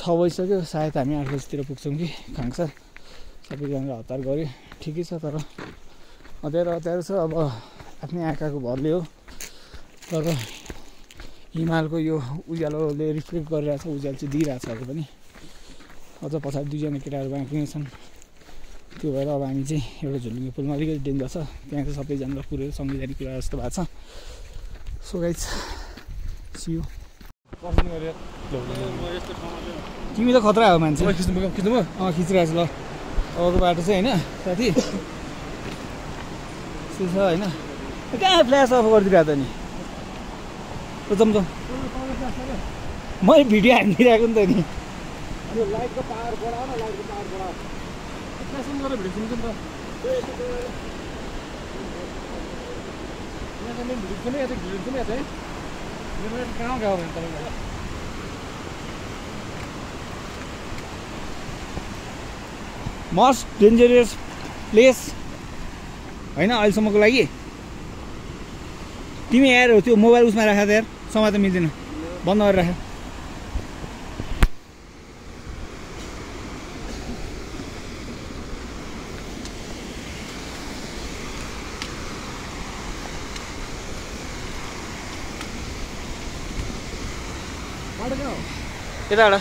6 बजिसक्यो सायद हामी 8 बजीतिर पुग्छौँ कि खाङसार सबैजनाले हतार गऱ्यो ठिकै छ तर अँध्यारो छ अब आफ्नै आँखाको भरले हो तर हिमालको यो उज्यालोले रिफ्लेक्ट गरिरहेछ उज्यालो चाहिँ दिइरहेछ अहिले पनि अझ पछाडि 2 जना केटाहरू बाँकी नै छन् त्यो भएर अब हामी चाहिँ एउटा झुलुङ्गे पुलमा अलिकति डेन्जर छ त्यहाँ चाहिँ सबैजनालाई पुऱ्याएर सँगै जाने कुरा जस्तो भएको छ सो गाइज सी यू तिमी त खतरा हो मान्छे खिच्नु खिचिरहेको छु ल अबको बाटो चाहिँ होइन साथी छ होइन कहाँ फ्ल्यास अफ गरिदिरहेको त नि जमजम मैले भिडियो हानिदिइरहेको नि त नि लाइटको पावर बढाऊ न लाइटको पावर बढाऊ फ्ल्यासन गरेर भिडियो सुन्छ नि त यहाँ चाहिँ भिडियो सुने यहाँ चाहिँ भिडियो सुने यहाँ चाहिँ मेरो कहाँ गयो भने तपाईँलाई मोस्ट डेन्जरस प्लेस होइन अहिलेसम्मको लागि तिमी यार हो त्यो मोबाइल उसमा राख त यार समात मिल्दैन बन्द गरेर राख यताबाट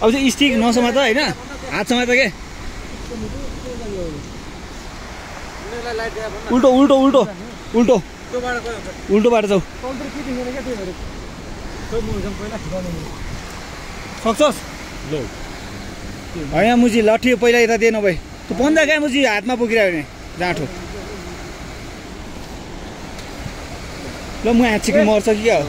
अब चाहिँ स्टिक नसमात होइन हात समात के उल्टो उल्टो उल्टो उल्टो उल्टोबाट जाऊ सक्छस् होइन मुजी लट्ठी पहिला यता दिए नभए त्यो पन्जा कहाँ मुजी हातमा पुगिरह्यो भने जाँठो ल ल म यहाँ चिकन मर्छ कि क्या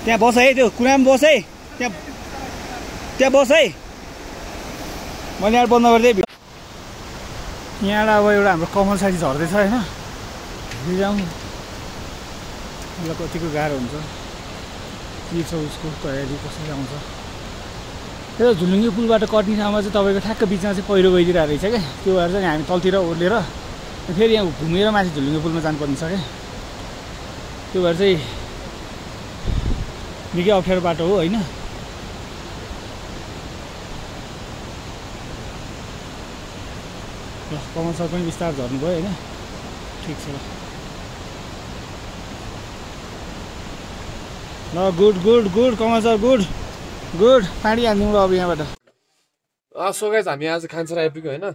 त्यहाँ बस है त्यो कुरामा बस है त्यहाँ बस है मैले यहाँ बन्द गरिदिएँ यहाँबाट अब एउटा हाम्रो कमल साइज झर्दैछ होइन जाउँ ल कतिको गाह्रो हुन्छ के छ उसको तयारी कसरी आउँछ त्यो झुलुङ्गे पुलबाट कट्ने ठाउँमा चाहिँ तपाईँको ठ्याक्क बिचमा चाहिँ पहिरो गइदिरहेको रहेछ क्या त्यो भएर चाहिँ हामी तलतिर ओर्लेर फेरि यहाँ घुमेर माथि झुलुङ्गे पुलमा जानुपर्ने छ क्या त्यो भएर चाहिँ निकै अप्ठ्यारो बाटो हो होइन ल कमल सर पनि बिस्तार झर्नुभयो होइन ठिक छ ल गुड गुड गुड कमल सर गुड गुड पाडिहाल्नु अब यहाँबाट सो गाइस हामी आज खान्छर आइपुग्यो होइन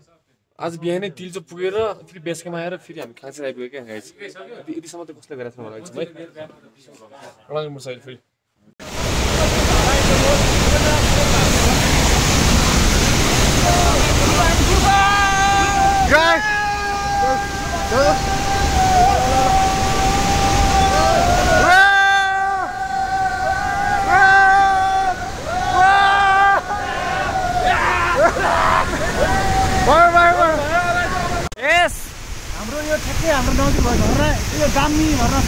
आज बिहानै तिल्चो पुगेर फेरि बेस क्याम्प आएर फेरि हामी खान्छर आइपुग्यो क्या गाइस यतिसम्म त कसले गरेको छ मलाई है रमाइलो छ फेरि हाम्रो यो ठ्याक्कै हाम्रो नजिक भयो झरना यो दामी झरना छ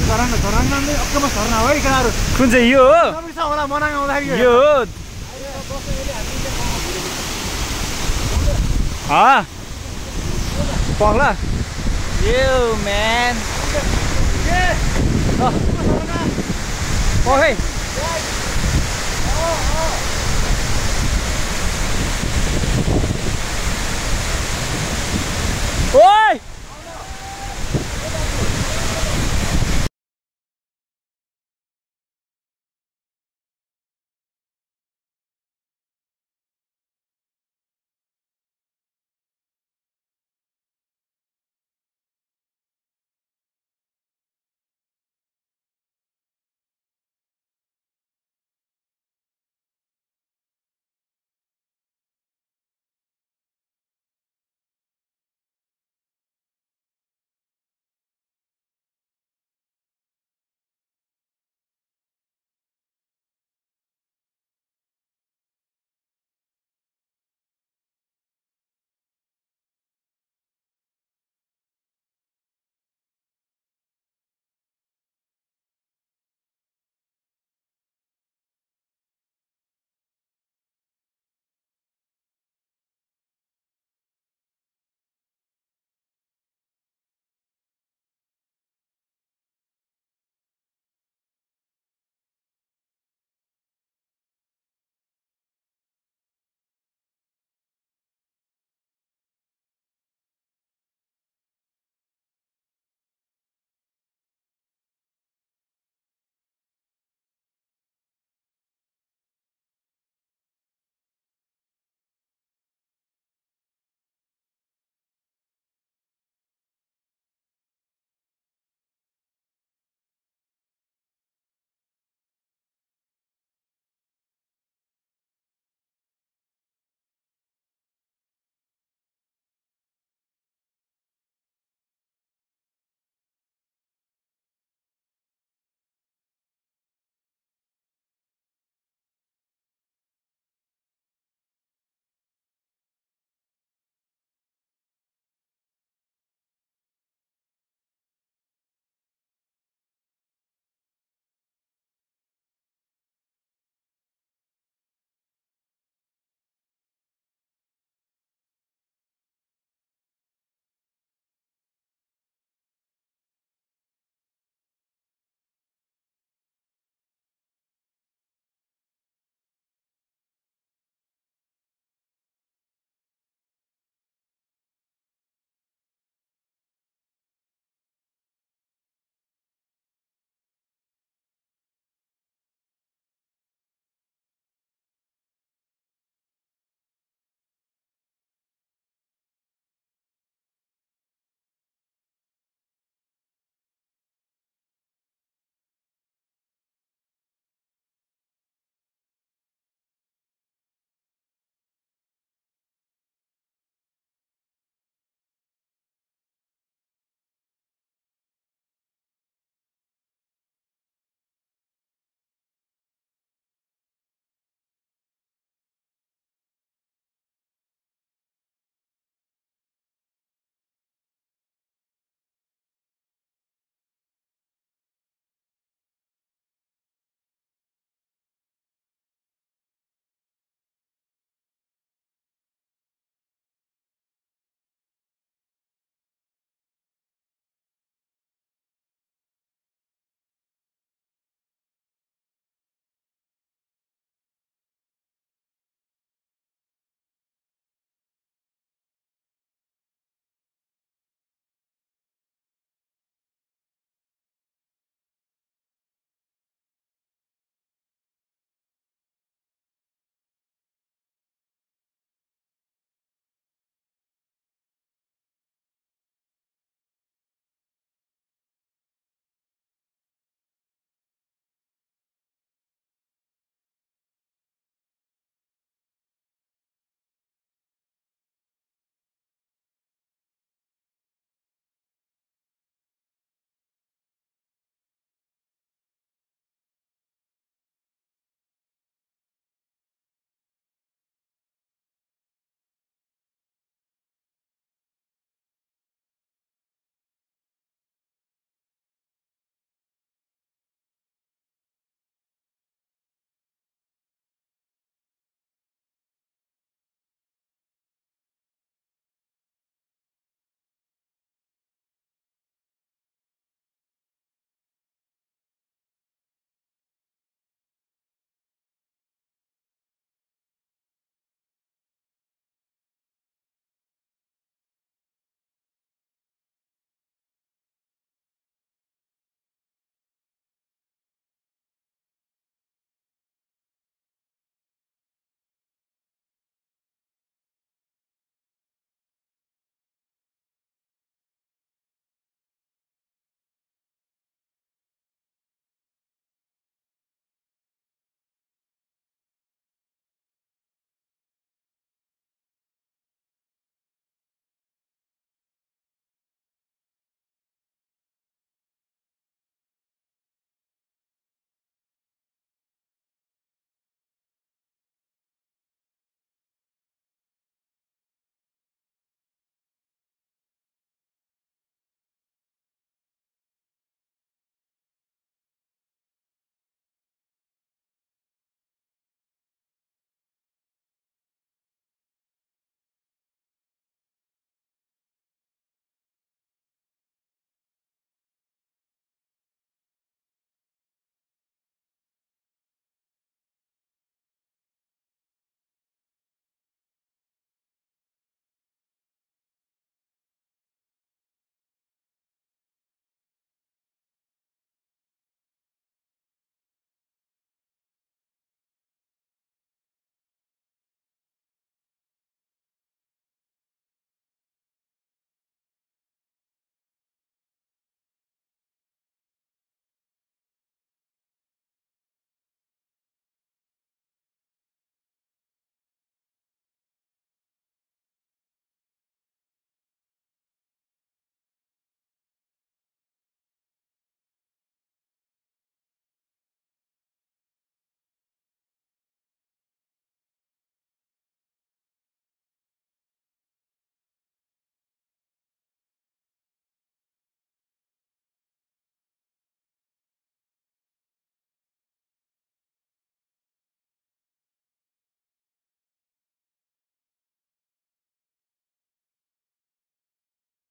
झरना नामले अक्टोबर झरना हो है केटाहरू कुन चाहिँ यो हो होला मनाङ आउँदाखेरि यो हो पग्ला यो म्यान ओके